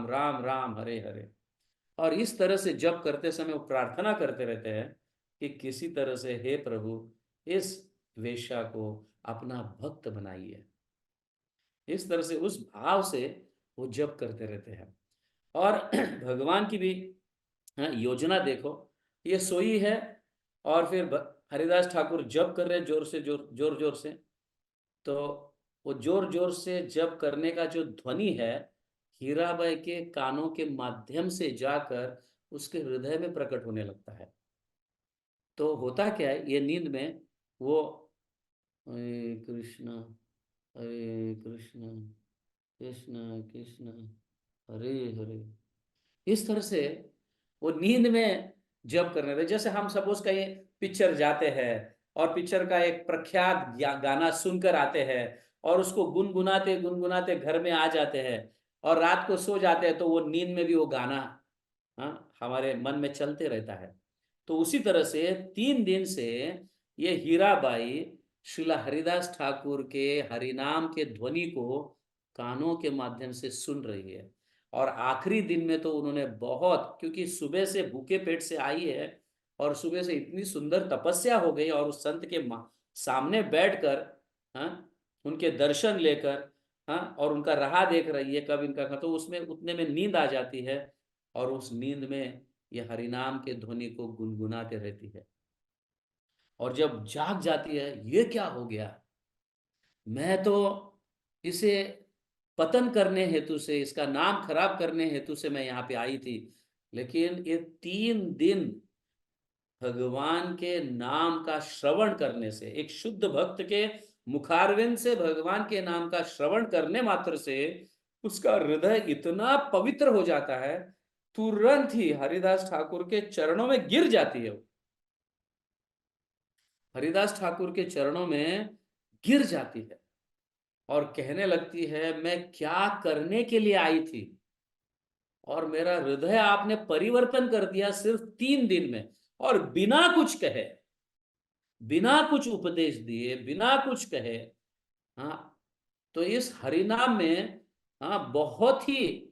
राम राम हरे हरे। और इस तरह से जप करते समय वो प्रार्थना करते रहते हैं कि किसी तरह से, हे प्रभु, इस वेश्या को अपना भक्त बनाइए। इस तरह से उस भाव से वो जप करते रहते हैं। और भगवान की भी, हाँ, योजना देखो, ये सोई है और फिर हरिदास ठाकुर जप कर रहे हैं जोर से, जोर जोर जोर से। तो वो जोर जोर से जप करने का जो ध्वनि है, हीराबाई के कानों के माध्यम से जाकर उसके हृदय में प्रकट होने लगता है। तो होता क्या है, ये नींद में वो, हरे कृष्ण, हरे कृष्ण, कृष्ण कृष्ण, हरे हरे, इस तरह से वो नींद में जप करने लगे। जैसे हम सपोज कहीं पिक्चर जाते हैं, और पिक्चर का एक प्रख्यात गाना सुनकर आते हैं और उसको गुनगुनाते गुनगुनाते घर में आ जाते हैं और रात को सो जाते हैं, तो वो नींद में भी वो गाना हमारे मन में चलते रहता है। तो उसी तरह से 3 दिन से ये हीराबाई श्रीला हरिदास ठाकुर के हरिनाम के ध्वनि को कानों के माध्यम से सुन रही है। और आखिरी दिन में तो उन्होंने बहुत, क्योंकि सुबह से भूखे पेट से आई है और सुबह से इतनी सुंदर तपस्या हो गई, और उस संत के सामने बैठकर उनके दर्शन लेकर और उनका राह देख रही है कब इनका, तो उसमें उतने में नींद आ जाती है और उस नींद में ये हरिनाम के ध्वनि को गुनगुनाते रहती है। और जब जाग जाती है, ये क्या हो गया, मैं तो इसे पतन करने हेतु से, इसका नाम खराब करने हेतु से मैं यहाँ पे आई थी, लेकिन ये 3 दिन भगवान के नाम का श्रवण करने से, एक शुद्ध भक्त के मुखारविंद से भगवान के नाम का श्रवण करने मात्र से उसका हृदय इतना पवित्र हो जाता है, तुरंत ही हरिदास ठाकुर के चरणों में गिर जाती है। हरिदास ठाकुर के चरणों में गिर जाती है और कहने लगती है, मैं क्या करने के लिए आई थी और मेरा हृदय आपने परिवर्तन कर दिया सिर्फ 3 दिन में, और बिना कुछ कहे, बिना कुछ उपदेश दिए, बिना कुछ कहे। हाँ, तो इस हरिनाम में बहुत ही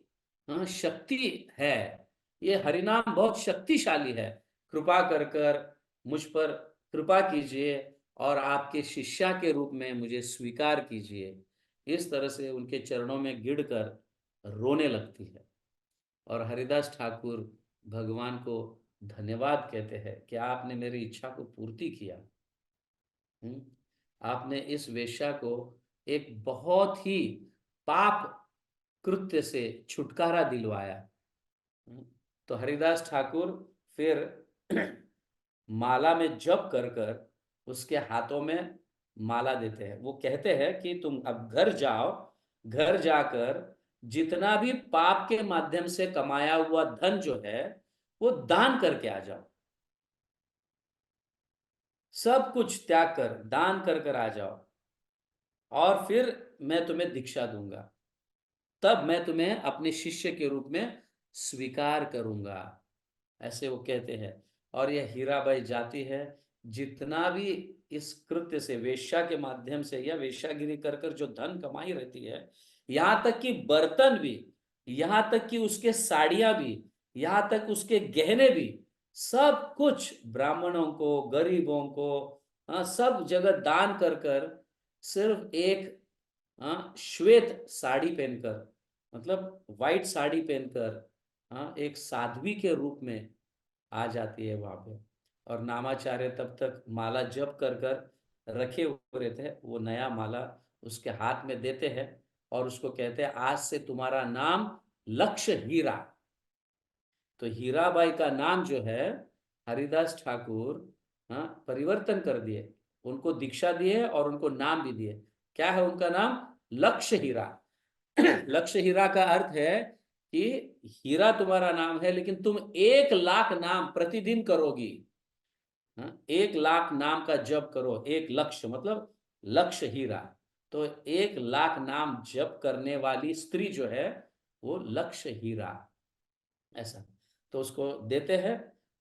शक्ति है। ये हरिनाम बहुत शक्तिशाली है। कृपा कर कर मुझ पर कृपा कीजिए और आपके शिष्या के रूप में मुझे स्वीकार कीजिए। इस तरह से उनके चरणों में गिरकर रोने लगती है और हरिदास ठाकुर भगवान को धन्यवाद कहते हैं कि आपने मेरी इच्छा को पूर्ति किया। आपने इस वेश्या को एक बहुत ही पाप कृत्य से छुटकारा दिलवाया। तो हरिदास ठाकुर फिर माला में जप कर कर उसके हाथों में माला देते हैं। वो कहते हैं कि तुम अब घर जाओ, घर जाकर जितना भी पाप के माध्यम से कमाया हुआ धन जो है वो दान करके आ जाओ, सब कुछ त्याग कर दान कर कर आ जाओ, और फिर मैं तुम्हें दीक्षा दूंगा, तब मैं तुम्हें अपने शिष्य के रूप में स्वीकार करूंगा, ऐसे वो कहते हैं। और यह हीराबाई जाती है, जितना भी इस कृत्य से, वेश्या के माध्यम से या वेश्यागिरी कर कर जो धन कमाई रहती है, यहां तक कि बर्तन भी, यहां तक कि उसके साड़ियां भी, यहां तक उसके गहने भी, सब कुछ ब्राह्मणों को, गरीबों को, सब जगह दान कर कर सिर्फ एक श्वेत साड़ी पहनकर, मतलब व्हाइट साड़ी पहनकर एक साध्वी के रूप में आ जाती है वहां पे। और नामाचार्य तब तक माला जप कर कर रखे हुए रहते हैं, वो नया माला उसके हाथ में देते हैं और उसको कहते हैं, आज से तुम्हारा नाम लक्ष्य हीरा। तो हीराबाई का नाम जो है हरिदास ठाकुर परिवर्तन कर दिए, उनको दीक्षा दिए और उनको नाम भी दिए। क्या है उनका नाम? लक्ष्य हीरा। लक्ष्य हीरा का अर्थ है कि हीरा तुम्हारा नाम है, लेकिन तुम 1 लाख नाम प्रतिदिन करोगी। 1 लाख नाम का जप करो, एक लक्ष्य मतलब लक्ष्य हीरा। तो 1 लाख नाम जप करने वाली स्त्री जो है वो लक्ष्य हीरा, ऐसा। तो उसको देते हैं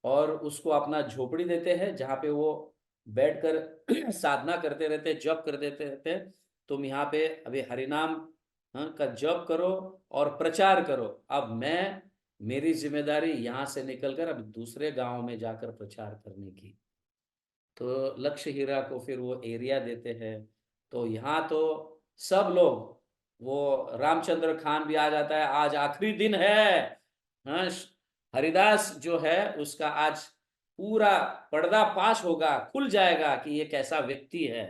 और उसको अपना झोपड़ी देते हैं जहाँ पे वो बैठकर साधना करते रहते, जप कर देते रहते। तुम यहाँ पे अभी हरिनाम का जप करो और प्रचार करो। अब मैं, मेरी जिम्मेदारी यहाँ से निकलकर अब दूसरे गांव में जाकर प्रचार करने की। तो लक्ष्य हीरा को फिर वो एरिया देते हैं। तो यहाँ तो सब लोग, वो रामचंद्र खान भी आ जाता है, आज आखिरी दिन है। हाँ, हरिदास जो है उसका आज पूरा पर्दा पाश होगा, खुल जाएगा कि ये कैसा व्यक्ति है।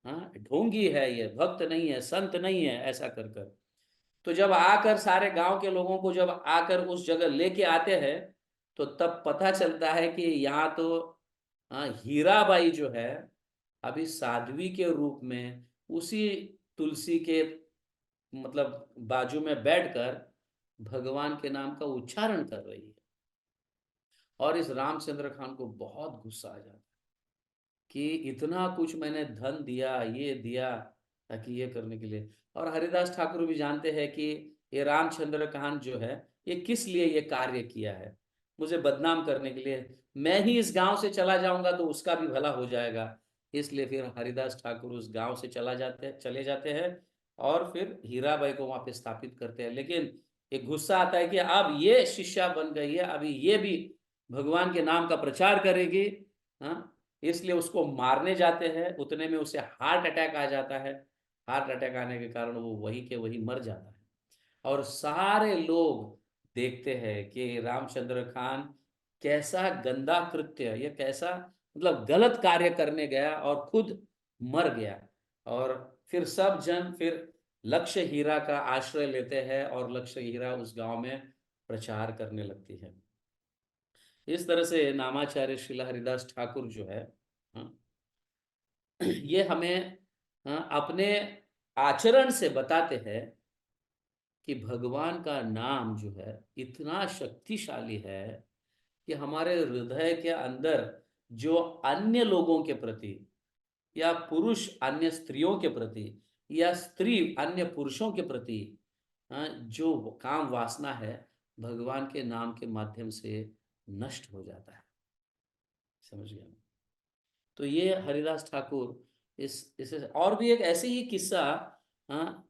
हाँ, ढोंगी है, ये भक्त नहीं है, संत नहीं है, ऐसा कर कर। तो जब आकर सारे गांव के लोगों को जब आकर उस जगह लेके आते हैं, तो तब पता चलता है कि यहाँ तो हीराबाई जो है अभी साध्वी के रूप में उसी तुलसी के मतलब बाजू में बैठकर भगवान के नाम का उच्चारण कर रही है। और इस रामचंद्र खान को बहुत गुस्सा आ जाता है। कि इतना कुछ मैंने धन दिया, ये दिया, ताकि ये करने के लिए। और हरिदास ठाकुर भी जानते हैं कि ये रामचंद्र कांत जो है, ये किस लिए ये कार्य किया है, मुझे बदनाम करने के लिए। मैं ही इस गांव से चला जाऊंगा तो उसका भी भला हो जाएगा। इसलिए फिर हरिदास ठाकुर उस गांव से चले जाते हैं और फिर हीराबाई को वहां पे स्थापित करते हैं। लेकिन एक गुस्सा आता है कि अब ये शिष्या बन गई है, अभी ये भी भगवान के नाम का प्रचार करेगी। हाँ, इसलिए उसको मारने जाते हैं। उतने में उसे हार्ट अटैक आ जाता है। हार्ट अटैक आने के कारण वो वहीं के वहीं मर जाता है। और सारे लोग देखते हैं कि रामचंद्र खान कैसा गंदा कृत्य, ये कैसा मतलब गलत कार्य करने गया और खुद मर गया। और फिर सब जन फिर लक्ष्य हीरा का आश्रय लेते हैं और लक्ष्य हीरा उस गांव में प्रचार करने लगती है। इस तरह से नामाचार्य श्रीला हरिदास ठाकुर जो है, हाँ, ये हमें अपने आचरण से बताते हैं कि भगवान का नाम जो है इतना शक्तिशाली है कि हमारे हृदय के अंदर जो अन्य लोगों के प्रति, या पुरुष अन्य स्त्रियों के प्रति, या स्त्री अन्य पुरुषों के प्रति जो काम वासना है, भगवान के नाम के माध्यम से नष्ट हो जाता है। समझ गया? तो ये हरिदास ठाकुर इस और भी एक ऐसे ही किस्सा हाँ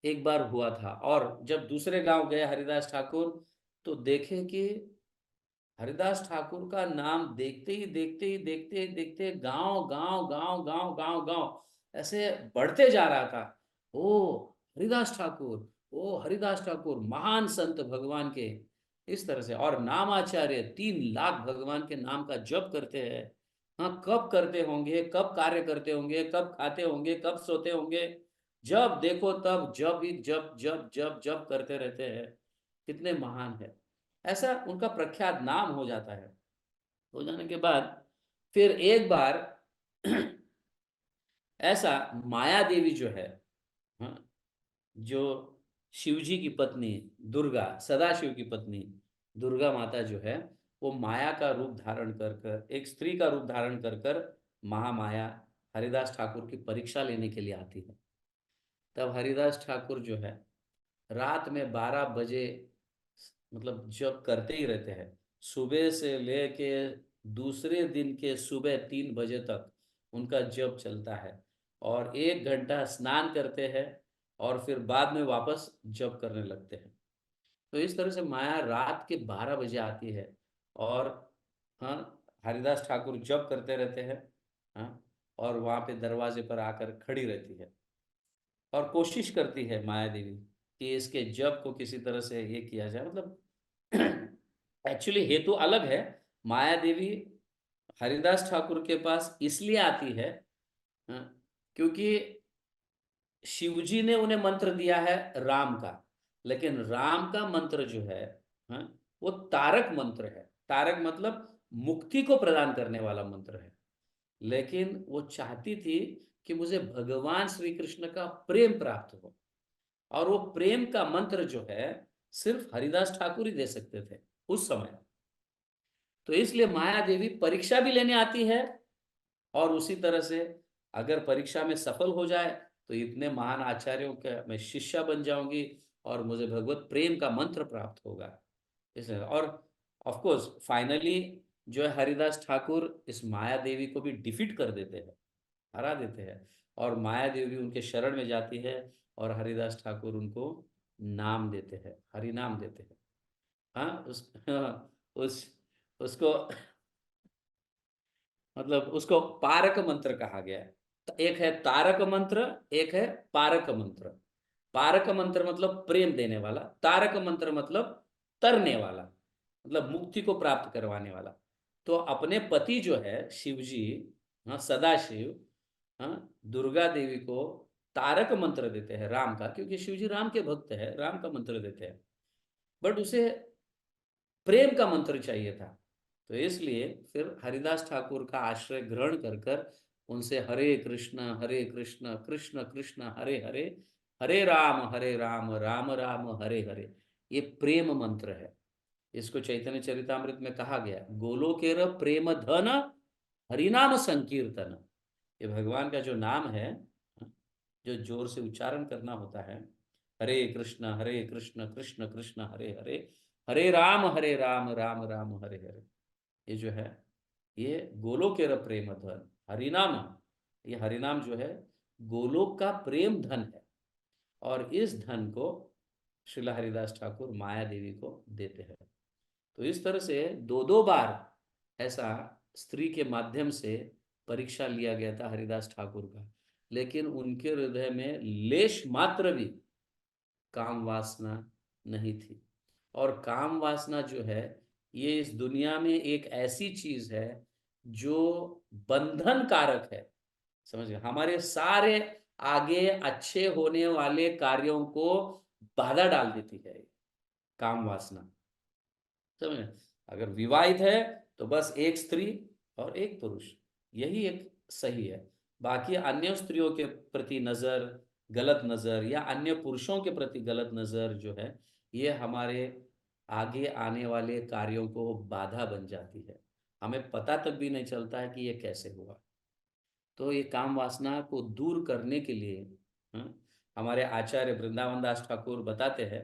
एक बार हुआ था। और जब दूसरे गांव गए हरिदास ठाकुर, तो देखे कि हरिदास ठाकुर का नाम देखते ही गांव गांव गांव गांव गांव गांव ऐसे बढ़ते जा रहा था। ओ हरिदास ठाकुर, ओ हरिदास ठाकुर, महान संत भगवान के। इस तरह से और नामाचार्य 3 लाख भगवान के नाम का जप करते हैं। हाँ, कब करते होंगे, कब कार्य करते होंगे, कब खाते होंगे, कब सोते होंगे, जब देखो तब जब ही जब जब जब जब करते रहते हैं। कितने महान है। ऐसा उनका प्रख्यात नाम हो जाता है। हो जाने के बाद फिर एक बार ऐसा माया देवी जो है, हाँ, जो शिव जी की पत्नी, दुर्गा, सदाशिव की पत्नी दुर्गा माता जो है, वो माया का रूप धारण कर कर, एक स्त्री का रूप धारण कर कर, महामाया हरिदास ठाकुर की परीक्षा लेने के लिए आती है। तब हरिदास ठाकुर जो है रात में 12 बजे, मतलब जब करते ही रहते हैं, सुबह से लेके दूसरे दिन के सुबह 3 बजे तक उनका जप चलता है। और 1 घंटा स्नान करते हैं और फिर बाद में वापस जप करने लगते हैं। तो इस तरह से माया रात के 12 बजे आती है और हाँ, हरिदास ठाकुर जप करते रहते हैं। हाँ, और वहाँ पे दरवाजे पर आकर खड़ी रहती है और कोशिश करती है माया देवी कि इसके जप को किसी तरह से ये किया जाए। मतलब एक्चुअली हेतु अलग है। माया देवी हरिदास ठाकुर के पास इसलिए आती है हाँ, क्योंकि शिवजी ने उन्हें मंत्र दिया है राम का। लेकिन राम का मंत्र जो है हाँ, वो तारक मंत्र है। तारक मतलब मुक्ति को प्रदान करने वाला मंत्र है। लेकिन वो चाहती थी कि मुझे भगवान श्री कृष्ण का प्रेम प्राप्त हो। और वो प्रेम का मंत्र जो है सिर्फ हरिदास ठाकुर ही दे सकते थे उस समय। तो इसलिए माया देवी परीक्षा भी लेने आती है और उसी तरह से अगर परीक्षा में सफल हो जाए तो इतने महान आचार्यों के मैं शिष्या बन जाऊंगी और मुझे भगवत प्रेम का मंत्र प्राप्त होगा। इसलिए और ऑफ कोर्स फाइनली जो है हरिदास ठाकुर इस माया देवी को भी डिफीट कर देते हैं, हरा देते हैं। और माया देवी उनके शरण में जाती है और हरिदास ठाकुर उनको नाम देते हैं, हरि नाम देते हैं। हाँ, उस उसको मतलब उसको पारक मंत्र कहा गया है। तो एक है तारक मंत्र, एक है पारक मंत्र। पारक मंत्र मतलब प्रेम देने वाला, तारक मंत्र मतलब तरने वाला, मतलब मुक्ति को प्राप्त करवाने वाला। तो अपने पति जो है शिव जी, हाँ सदाशिव, हाँ, दुर्गा देवी को तारक मंत्र देते हैं राम का, क्योंकि शिव जी राम के भक्त है, राम का मंत्र देते हैं। बट उसे प्रेम का मंत्र चाहिए था। तो इसलिए फिर हरिदास ठाकुर का आश्रय ग्रहण कर कर उनसे हरे कृष्ण कृष्ण कृष्ण हरे हरे, हरे राम राम राम हरे हरे, ये प्रेम मंत्र है। इसको चैतन्य चरितामृत में कहा गया, गोलोकेर प्रेम धन हरिनाम संकीर्तन। ये भगवान का जो नाम है, जो जोर से उच्चारण करना होता है, हरे कृष्ण कृष्ण कृष्ण हरे हरे, हरे राम राम राम हरे हरे, ये जो है ये गोलोक के प्रेम धन हरिनाम। ये हरिनाम जो है गोलोक का प्रेम धन है, और इस धन को श्रीला हरिदास ठाकुर माया देवी को देते हैं। तो इस तरह से दो दो बार ऐसा स्त्री के माध्यम से परीक्षा लिया गया था हरिदास ठाकुर का, लेकिन उनके हृदय में लेश मात्र भी काम वासना नहीं थी। और काम वासना जो है ये इस दुनिया में एक ऐसी चीज है जो बंधन कारक है, समझ गए, हमारे सारे आगे अच्छे होने वाले कार्यों को बाधा डाल देती है काम वासना, समझ गए। अगर विवाहित है तो बस एक स्त्री और एक पुरुष, यही एक सही है। बाकी अन्य स्त्रियों के प्रति नजर, गलत नजर, या अन्य पुरुषों के प्रति गलत नजर जो है ये हमारे आगे आने वाले कार्यों को बाधा बन जाती है, हमें पता तक भी नहीं चलता है कि ये कैसे हुआ। तो ये काम वासना को दूर करने के लिए हाँ, हमारे आचार्य वृंदावन दास ठाकुर बताते हैं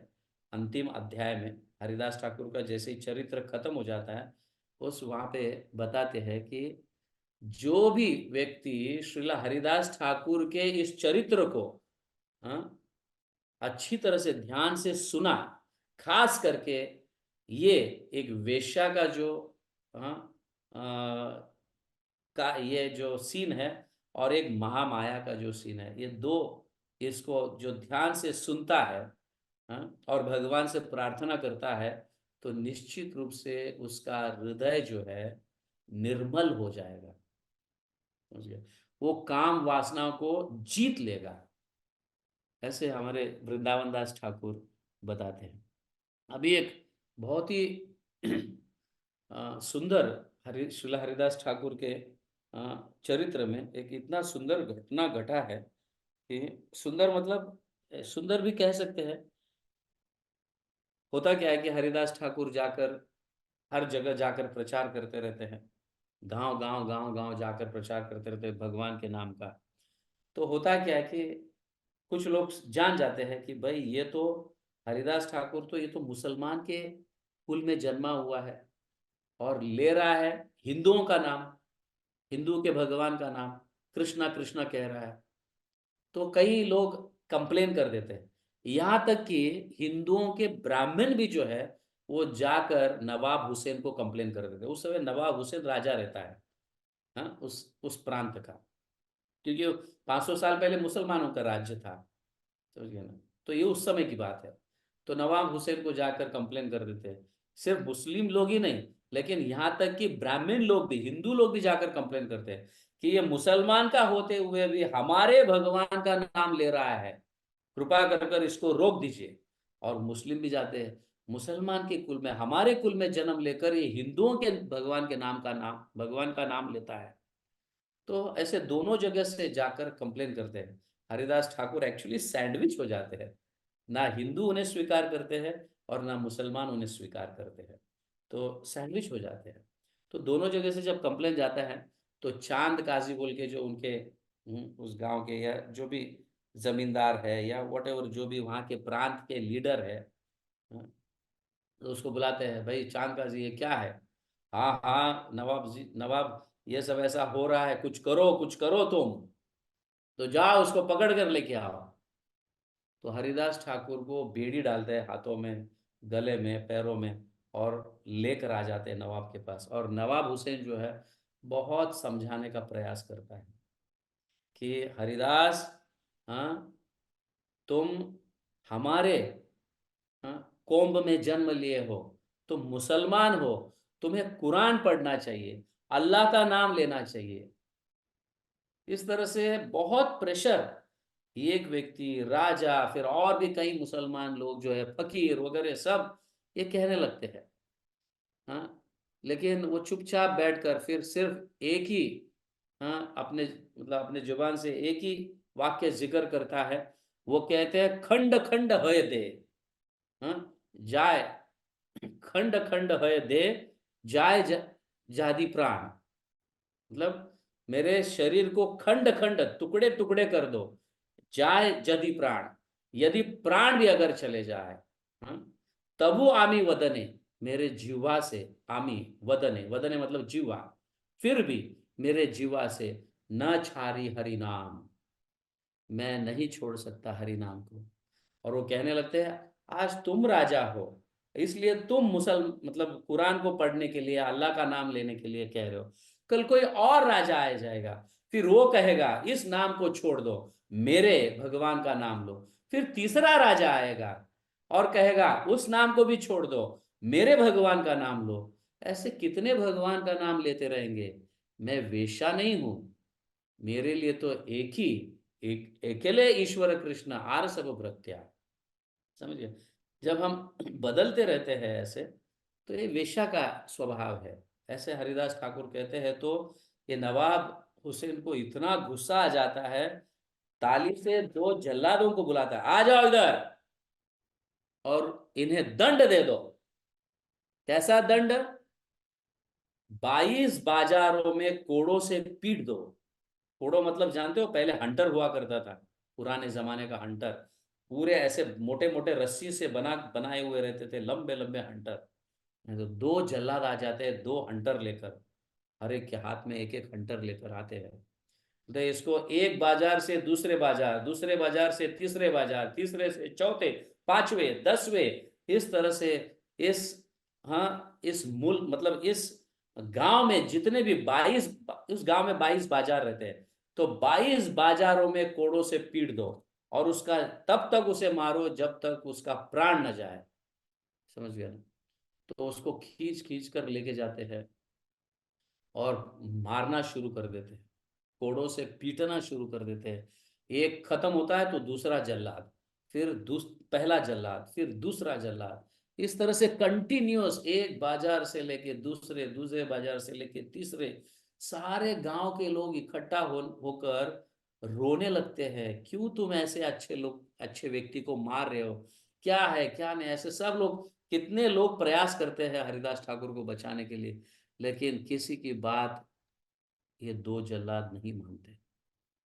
अंतिम अध्याय में, हरिदास ठाकुर का जैसे ही चरित्र खत्म हो जाता है उस वहाँ पे बताते हैं कि जो भी व्यक्ति श्रीला हरिदास ठाकुर के इस चरित्र को हाँ, अच्छी तरह से ध्यान से सुना, खास करके ये एक वेश्या का जो हाँ, का ये जो सीन है और एक महामाया का जो सीन है, ये दो, इसको जो ध्यान से सुनता है और भगवान से प्रार्थना करता है तो निश्चित रूप से उसका हृदय जो है निर्मल हो जाएगा, समझ गए, वो काम वासना को जीत लेगा। ऐसे हमारे वृंदावन दास ठाकुर बताते हैं। अभी एक बहुत ही सुंदर श्रीला हरिदास ठाकुर के चरित्र में एक इतना सुंदर घटना घटा है कि सुंदर मतलब सुंदर भी कह सकते हैं। होता क्या है कि हरिदास ठाकुर जाकर हर जगह जाकर प्रचार करते रहते हैं, गांव गांव गांव गांव जाकर प्रचार करते रहते हैं भगवान के नाम का। तो होता क्या है कि कुछ लोग जान जाते हैं कि भाई ये तो हरिदास ठाकुर तो ये तो मुसलमान के कुल में जन्मा हुआ है और ले रहा है हिंदुओं का नाम, हिंदू के भगवान का नाम कृष्णा कृष्णा कह रहा है। तो कई लोग कंप्लेन कर देते हैं, यहाँ तक कि हिंदुओं के ब्राह्मण भी जो है वो जाकर नवाब हुसैन को कंप्लेन कर देते हैं। उस समय नवाब हुसैन राजा रहता है हाँ, उस प्रांत का, क्योंकि 500 साल पहले मुसलमानों का राज्य था, समझिए ना। तो ये उस समय की बात है। तो नवाब हुसैन को जाकर कंप्लेन कर देते हैं, सिर्फ मुस्लिम लोग ही नहीं लेकिन यहाँ तक कि ब्राह्मण लोग भी, हिंदू लोग भी जाकर कंप्लेन करते हैं कि ये मुसलमान का होते हुए भी हमारे भगवान का नाम ले रहा है, कृपा कर कर इसको रोक दीजिए। और मुस्लिम भी जाते हैं, मुसलमान के कुल में, हमारे कुल में जन्म लेकर ये हिंदुओं के भगवान के नाम का नाम, भगवान का नाम लेता है। तो ऐसे दोनों जगह से जाकर कंप्लेन करते हैं। हरिदास ठाकुर एक्चुअली सैंडविच हो जाते हैं, ना हिंदू उन्हें स्वीकार करते हैं और ना मुसलमान उन्हें स्वीकार करते हैं, तो सैंडविच हो जाते हैं। तो दोनों जगह से जब कंप्लेन जाता है तो चांद काजी बोल के जो उनके उस गांव के या जो भी जमींदार है या वट एवर जो भी वहाँ के प्रांत के लीडर है तो उसको बुलाते हैं, भाई चांद काजी ये क्या है। हाँ हाँ नवाब जी, नवाब ये सब ऐसा हो रहा है, कुछ करो तुम, तो जाओ उसको पकड़ कर लेके आओ। तो हरिदास ठाकुर को बेड़ी डालते हैं हाथों में, गले में, पैरों में, और लेकर आ जाते हैं नवाब के पास। और नवाब हुसैन जो है बहुत समझाने का प्रयास करता है कि हरिदास हाँ, तुम हमारे हाँ कौम में जन्म लिए हो, तुम मुसलमान हो, तुम्हें कुरान पढ़ना चाहिए, अल्लाह का नाम लेना चाहिए। इस तरह से बहुत प्रेशर, एक व्यक्ति, राजा, फिर और भी कई मुसलमान लोग जो है, फकीर वगैरह सब ये कहने लगते हैं हाँ। लेकिन वो चुपचाप बैठकर फिर सिर्फ एक ही हाँ अपने मतलब अपने जुबान से एक ही वाक्य जिक्र करता है। वो कहते हैं खंड खंड हय दे हाँ, जाए, खंड खंड हय दे, जाए जादी प्राण, मतलब मेरे शरीर को खंड खंड टुकड़े टुकड़े कर दो, जाए यदि प्राण, यदि प्राण भी अगर चले जाए, तबु आमी वदने, मेरे जीवा से, आमी वदने, वदने मतलब जीवा, फिर भी मेरे जीवा से न छारी हरि नाम, मैं नहीं छोड़ सकता हरि नाम को। और वो कहने लगते हैं, आज तुम राजा हो, इसलिए तुम मतलब कुरान को पढ़ने के लिए, अल्लाह का नाम लेने के लिए कह रहे हो, कल कोई और राजा आ जाएगा, फिर वो कहेगा इस नाम को छोड़ दो, मेरे भगवान का नाम लो। फिर तीसरा राजा आएगा और कहेगा उस नाम को भी छोड़ दो, मेरे भगवान का नाम लो। ऐसे कितने भगवान का नाम लेते रहेंगे? मैं वेश्या नहीं हूं, मेरे लिए तो एक ही, एक अकेले ईश्वर कृष्ण आर सब भृत्या। समझिए, जब हम बदलते रहते हैं ऐसे, तो ये वेश्या का स्वभाव है, ऐसे हरिदास ठाकुर कहते हैं। तो ये नवाब हुसैन को इतना गुस्सा आ जाता है, ताली से दो जल्लादों को बुलाता है, आ जाओ इधर और इन्हें दंड दे दो। कैसा दंड? 22 बाजारों में कोड़ों से पीट दो। कोड़ो मतलब जानते हो, पहले हंटर हुआ करता था, पुराने जमाने का हंटर, पूरे ऐसे मोटे मोटे रस्सी से बनाए हुए रहते थे, लंबे लंबे हंटर। तो दो जल्लाद आ जाते हैं, दो हंटर लेकर, हर एक के हाथ में एक एक हंटर लेकर आते हैं। तो इसको एक बाजार से दूसरे बाजार, दूसरे बाजार से तीसरे बाजार, तीसरे से चौथे, पांचवे, 10वें, इस तरह से इस, हाँ, इस मूल मतलब इस गांव में जितने भी 22, उस गांव में 22 बाजार रहते हैं, तो 22 बाजारों में कोड़ों से पीट दो, और उसका तब तक उसे मारो जब तक उसका प्राण न जाए। समझ गया ना? तो उसको खींच खींच कर लेके जाते हैं और मारना शुरू कर देते हैं, कोड़ों से पीटना शुरू कर देते हैं। एक खत्म होता है तो दूसरा जल्लाद, फिर पहला जल्लाद, फिर दूसरा जल्लाद, इस तरह से कंटिन्यूअस, एक बाजार से लेके दूसरे, दूसरे बाजार से लेके तीसरे, सारे गांव के लोग इकट्ठा होकर रोने लगते हैं, क्यों तुम ऐसे अच्छे लोग, अच्छे व्यक्ति को मार रहे हो, क्या है क्या नहीं। ऐसे सब लोग, कितने लोग प्रयास करते हैं हरिदास ठाकुर को बचाने के लिए, लेकिन किसी की बात ये दो जल्लाद नहीं मानते।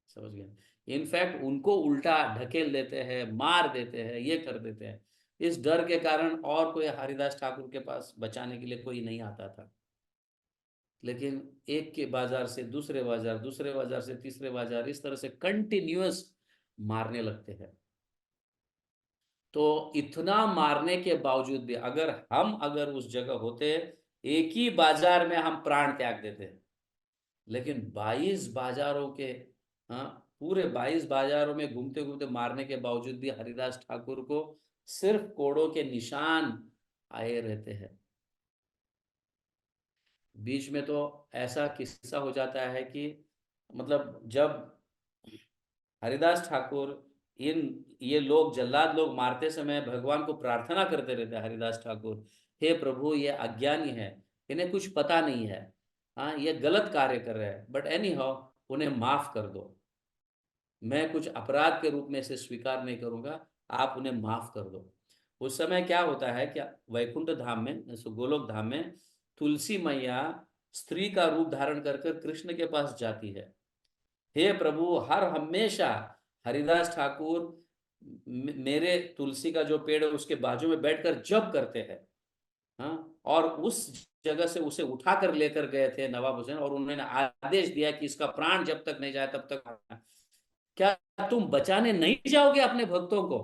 समझ गए? इनफैक्ट उनको उल्टा ढकेल देते हैं, मार देते हैं, ये कर देते हैं। इस डर के कारण और कोई हरिदास ठाकुर के पास बचाने के लिए कोई नहीं आता था। लेकिन एक के बाजार से दूसरे बाजार, दूसरे बाजार से तीसरे बाजार, इस तरह से कंटिन्यूअस मारने लगते हैं। तो इतना मारने के बावजूद भी अगर उस जगह होते, एक ही बाजार में हम प्राण त्याग देते, लेकिन 22 बाजारों के, हाँ, पूरे 22 बाजारों में घूमते घूमते मारने के बावजूद भी हरिदास ठाकुर को सिर्फ कोड़ों के निशान आए रहते हैं। बीच में तो ऐसा किस्सा हो जाता है कि मतलब जब हरिदास ठाकुर, इन ये लोग जल्लाद लोग मारते समय भगवान को प्रार्थना करते रहते हैं, हरिदास ठाकुर, हे प्रभु ये अज्ञानी है, इन्हें कुछ पता नहीं है, हाँ, ये गलत कार्य कर रहे हैं, बट एनी हाउ उन्हें माफ कर दो, मैं कुछ अपराध के रूप में इसे स्वीकार नहीं करूंगा, आप उन्हें माफ कर दो। उस समय क्या होता है, क्या वैकुंठ धाम में, गोलोक धाम में, तुलसी मैया स्त्री का रूप धारण कर कर कृष्ण के पास जाती है। हे प्रभु, हर हमेशा हरिदास ठाकुर मेरे तुलसी का जो पेड़ है उसके बाजू में बैठकर जप करते हैं, हाँ, और उस जगह से उसे उठाकर लेकर गए थे नवाब हुसैन, और उन्होंने आदेश दिया कि इसका प्राण जब तक नहीं जाए तब तक, क्या तुम बचाने नहीं जाओगे अपने भक्तों को?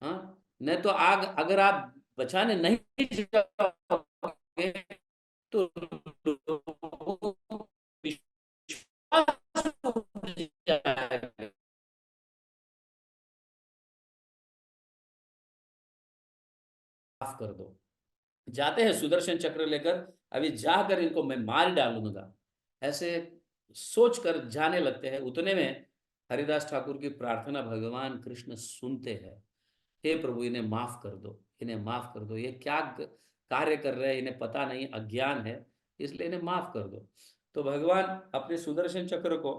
हाँ, नहीं तो आग, अगर आप बचाने नहीं जाओगे तो लोगों को विश्वास उठ जाएगा। माफ कर दो। जाते हैं सुदर्शन चक्र लेकर, अभी जाकर इनको मैं मार डालूंगा, ऐसे सोच कर जाने लगते हैं। उतने में हरिदास ठाकुर की प्रार्थना भगवान कृष्ण सुनते हैं, हे प्रभु इन्हें माफ कर दो, इन्हें माफ कर दो, ये क्या कार्य कर रहे हैं, इन्हें पता नहीं, अज्ञान है, इसलिए इन्हें माफ कर दो। तो भगवान अपने सुदर्शन चक्र को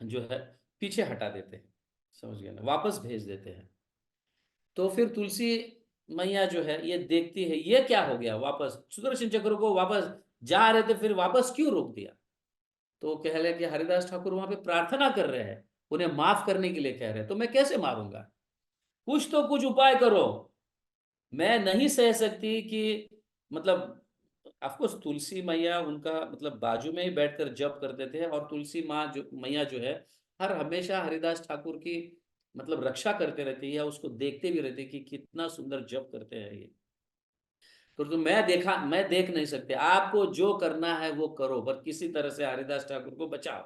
जो है पीछे हटा देते हैं, समझ गए ना, वापस भेज देते हैं। तो फिर तुलसी मैया जो है ये देखती है, ये क्या हो गया, वापस सुदर्शन चक्र को वापस जा रहे थे, फिर वापस क्यों रोक दिया? तो कह रहे कि हरिदास ठाकुर वहां पे प्रार्थना कर रहे हैं, उन्हें माफ करने के लिए कह रहे हैं, तो मैं कैसे मारूंगा? कुछ तो कुछ उपाय करो। मैं नहीं सह सकती कि मतलब ऑफकोर्स तुलसी मैया उनका मतलब बाजू में ही बैठकर जप करते थे, और तुलसी माँ जो मैया जो है हर हमेशा हरिदास ठाकुर की मतलब रक्षा करते रहते हैं, या उसको देखते भी रहते कि कितना सुंदर जप करते हैं ये। तो मैं देख नहीं सकते, आपको जो करना है वो करो, पर किसी तरह से हरिदास ठाकुर को बचाओ।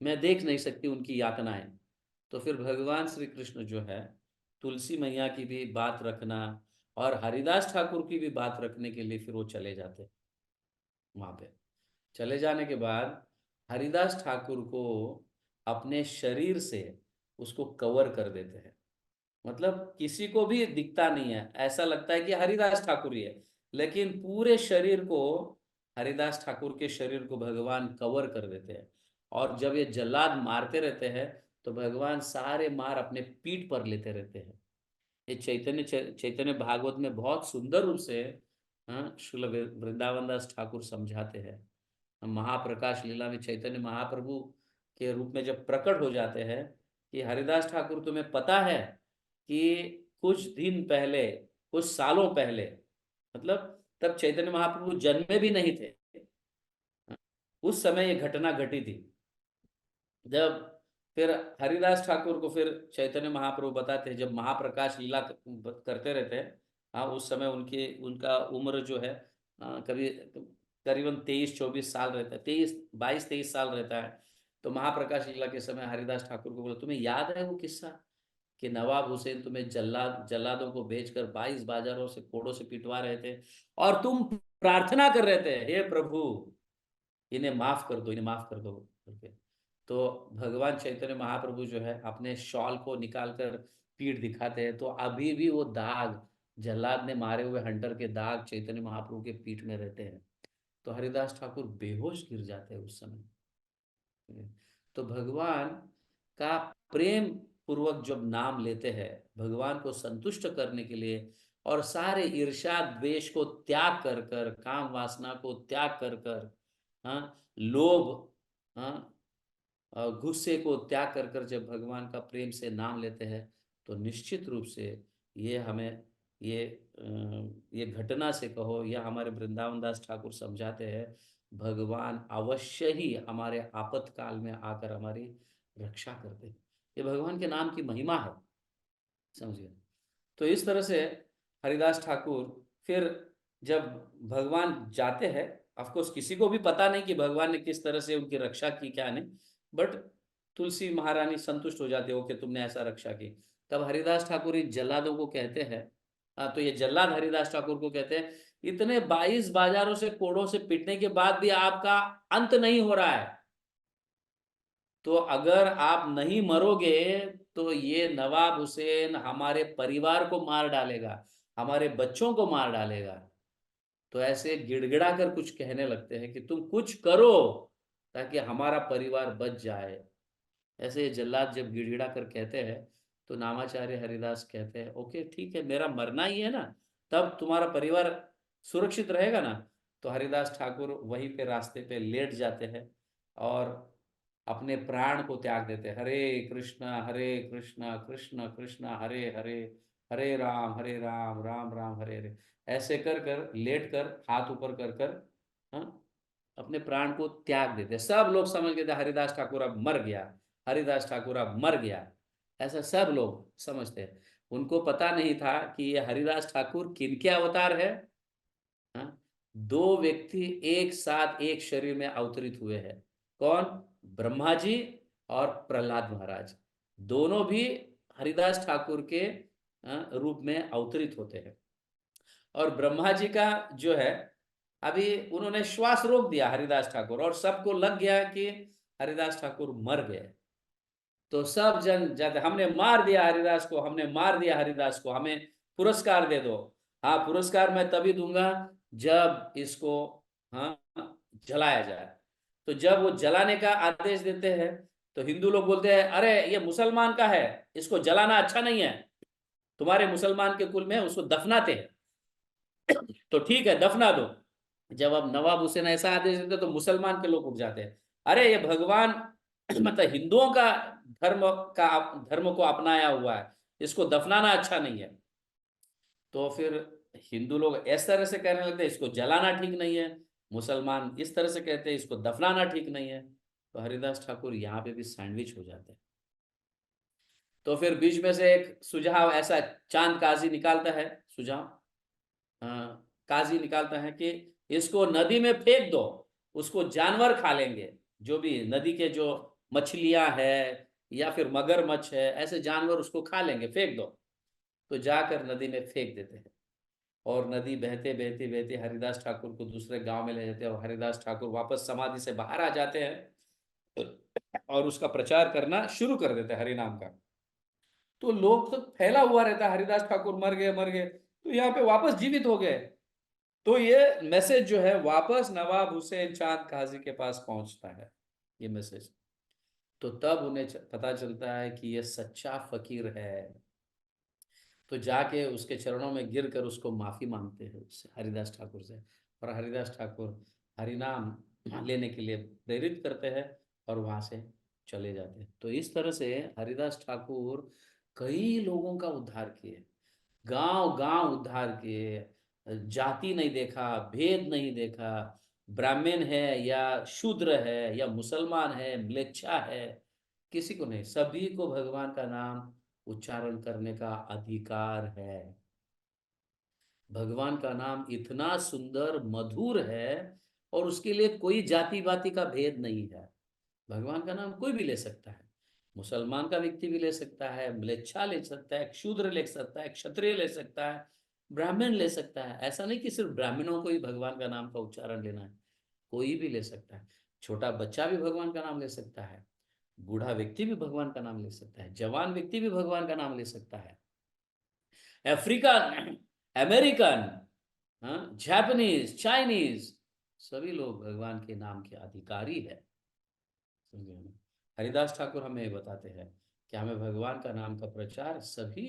मैं देख नहीं सकती उनकी यातनाएं। तो फिर भगवान श्री कृष्ण जो है तुलसी मैया की भी बात रखना और हरिदास ठाकुर की भी बात रखने के लिए फिर वो चले जाते वहां पे। चले जाने के बाद हरिदास ठाकुर को अपने शरीर से उसको कवर कर देते हैं, मतलब किसी को भी दिखता नहीं है, ऐसा लगता है कि हरिदास ठाकुर ही है, लेकिन पूरे शरीर को, हरिदास ठाकुर के शरीर को भगवान कवर कर देते हैं। और जब ये जल्लाद मारते रहते हैं तो भगवान सारे मार अपने पीठ पर लेते रहते हैं। ये चैतन्य भागवत में बहुत सुंदर रूप से श्रील वृंदावन दास ठाकुर समझाते हैं। महाप्रकाश लीला में चैतन्य महाप्रभु के रूप में जब प्रकट हो जाते हैं कि हरिदास ठाकुर, तुम्हें पता है कि कुछ दिन पहले, कुछ सालों पहले, मतलब तब चैतन्य महाप्रभु जन्मे भी नहीं थे, उस समय ये घटना घटी थी। जब फिर हरिदास ठाकुर को फिर चैतन्य महाप्रभु बताते हैं, जब महाप्रकाश लीला करते रहते हैं, हाँ उस समय उनकी उनका उम्र जो है कभी करीबन 23-24 साल रहता है, 23-22-23 साल रहता है। तो महाप्रकाश लीला के समय हरिदास ठाकुर को बोला, तुम्हें याद है वो किस्सा कि नवाब हुसैन तुम्हें जल्लादों को भेजकर 22 बाजारों से कोड़ों से पिटवा रहे थे, और तुम प्रार्थना कर रहे थे, हे प्रभु इन्हें माफ कर दो, इन्हें माफ कर दो करके। तो भगवान चैतन्य महाप्रभु जो है अपने शॉल को निकालकर पीठ दिखाते हैं, तो अभी भी वो दाग, जल्लाद ने मारे हुए हंटर के दाग चैतन्य महाप्रभु के पीठ में रहते हैं। तो हरिदास ठाकुर बेहोश गिर जाते हैं उस समय। तो भगवान का प्रेम पूर्वक जब नाम लेते हैं भगवान को संतुष्ट करने के लिए, और सारे ईर्ष्या द्वेष को त्याग कर कर, काम वासना को त्याग कर कर, लोभ, हाँ गुस्से को त्याग कर कर जब भगवान का प्रेम से नाम लेते हैं, तो निश्चित रूप से ये हमें ये ये घटना से कहो या हमारे वृंदावन दास ठाकुर समझाते हैं, भगवान अवश्य ही हमारे आपातकाल में आकर हमारी रक्षा करते हैं। ये भगवान के नाम की महिमा है, समझिए। तो इस तरह से हरिदास ठाकुर फिर जब भगवान जाते हैं, ऑफकोर्स किसी को भी पता नहीं कि भगवान ने किस तरह से उनकी रक्षा की क्या नहीं, बट तुलसी महारानी संतुष्ट हो जाते हो कि तुमने ऐसा रक्षा की। तब हरिदास ठाकुर इन जल्लादों को कहते हैं, तो ये जल्लाद हरिदास ठाकुर को कहते हैं, इतने 22 बाजारों से कोड़ों से पीटने के बाद भी आपका अंत नहीं हो रहा है, तो अगर आप नहीं मरोगे तो ये नवाब हुसैन हमारे परिवार को मार डालेगा, हमारे बच्चों को मार डालेगा। तो ऐसे गिड़गिड़ा कर कुछ कहने लगते हैं कि तुम कुछ करो ताकि हमारा परिवार बच जाए। ऐसे ये जल्लाद जब गिड़गिड़ा कर कहते हैं, तो नामाचार्य हरिदास कहते हैं, ओके ठीक है, मेरा मरना ही है ना, तब तुम्हारा परिवार सुरक्षित रहेगा ना। तो हरिदास ठाकुर वहीं पे रास्ते पे लेट जाते हैं और अपने प्राण को त्याग देते हैं। हरे कृष्णा कृष्ण कृष्ण हरे हरे, हरे राम राम राम हरे हरे, ऐसे कर कर लेट कर हाथ ऊपर कर कर, हाँ, अपने प्राण को त्याग देते। सब लोग समझ गए थे हरिदास ठाकुर अब मर गया, हरिदास ठाकुर अब मर गया, ऐसा सब लोग समझते हैं। उनको पता नहीं था कि ये हरिदास ठाकुर किनके अवतार है। हाँ, दो व्यक्ति एक साथ एक शरीर में अवतरित हुए हैं। कौन? ब्रह्मा जी और प्रहलाद महाराज, दोनों भी हरिदास ठाकुर के रूप में अवतरित होते हैं। और ब्रह्मा जी का जो है, अभी उन्होंने श्वास रोक दिया हरिदास ठाकुर, और सबको लग गया कि हरिदास ठाकुर मर गए। तो सब जन जाते, हमने मार दिया हरिदास को, हमने मार दिया हरिदास को, हमें पुरस्कार दे दो। हाँ, पुरस्कार मैं तभी दूंगा जब इसको, हाँ, जलाया जाए। तो जब वो जलाने का आदेश देते हैं तो हिंदू लोग बोलते हैं, अरे ये मुसलमान का है, इसको जलाना अच्छा नहीं है, तुम्हारे मुसलमान के कुल में उसको दफनाते हैं। तो ठीक है, दफना दो। जब अब नवाब हुसैन ऐसा आदेश देते तो मुसलमान के लोग उठ जाते हैं, अरे ये भगवान मतलब हिंदुओं का धर्म का धर्म को अपनाया हुआ है, इसको दफनाना अच्छा नहीं है। तो फिर हिंदू लोग इस तरह से कहने लगते हैं इसको जलाना ठीक नहीं है, मुसलमान इस तरह से कहते हैं इसको दफनाना ठीक नहीं है। तो हरिदास ठाकुर यहाँ पे भी सैंडविच हो जाते हैं। तो फिर बीच में से एक सुझाव ऐसा चांद काजी निकालता है, सुझाव काजी निकालता है कि इसको नदी में फेंक दो, उसको जानवर खा लेंगे, जो भी नदी के जो मछलियां है या फिर मगरमच्छ है, ऐसे जानवर उसको खा लेंगे, फेंक दो। तो जाकर नदी में फेंक देते हैं, और नदी बहते बहते बहते हरिदास ठाकुर को दूसरे गांव में ले जाते हैं, और हरिदास ठाकुर वापस समाधि से बाहर आ जाते हैं और उसका प्रचार करना शुरू कर देते हैं हरिनाम का। तो लोग तो फैला हुआ रहता है, हरिदास ठाकुर मर गए मर गए, तो यहाँ पे वापस जीवित हो गए। तो ये मैसेज जो है वापस नवाब हुसैन चांद काजी के पास पहुंचता है, ये मैसेज। तो तब उन्हें पता चलता है कि ये सच्चा फकीर है। तो जाके उसके चरणों में गिर कर उसको माफी मांगते हैं, उससे, हरिदास ठाकुर से। और हरिदास ठाकुर हरिनाम लेने के लिए प्रेरित करते हैं और वहां से चले जाते हैं। तो इस तरह से हरिदास ठाकुर कई लोगों का उद्धार किए, गांव गांव उद्धार किए। जाति नहीं देखा, भेद नहीं देखा, ब्राह्मण है या शूद्र है या मुसलमान है, म्लेच्छा है, किसी को नहीं, सभी को भगवान का नाम उच्चारण करने का अधिकार है। भगवान का नाम इतना सुंदर मधुर है, और उसके लिए कोई जाति वाति का भेद नहीं है। भगवान का नाम कोई भी ले सकता है, मुसलमान का व्यक्ति भी ले सकता है, म्लेच्छा ले सकता है, शूद्र ले सकता है, क्षत्रिय ले सकता है, ब्राह्मण ले सकता है। ऐसा नहीं कि सिर्फ ब्राह्मणों को ही भगवान का नाम का उच्चारण लेना है, कोई भी ले सकता है। छोटा बच्चा भी भगवान का नाम ले सकता है, बूढ़ा व्यक्ति भी भगवान का नाम ले सकता है, जवान व्यक्ति भी भगवान का नाम ले सकता है। अफ्रीकन, अमेरिकन, जापानीज, चाइनीज, सभी लोग भगवान के नाम के अधिकारी है। समझे ना? हरिदास ठाकुर हमें ये बताते हैं कि हमें भगवान का नाम का प्रचार सभी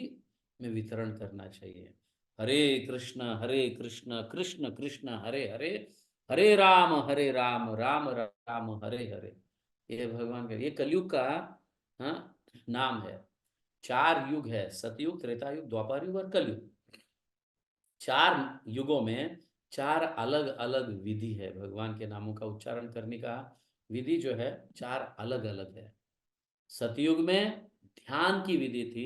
में वितरण करना चाहिए। हरे कृष्ण कृष्ण कृष्ण हरे हरे, हरे राम राम राम हरे हरे। ये भगवान का, ये कलयुग का नाम है। 4 युग है, सतयुग, त्रेता युग, द्वापर युग और कलयुग। 4 युगों में 4 अलग अलग विधि है भगवान के नामों का उच्चारण करने का। विधि जो है 4 अलग अलग है। सतयुग में ध्यान की विधि थी,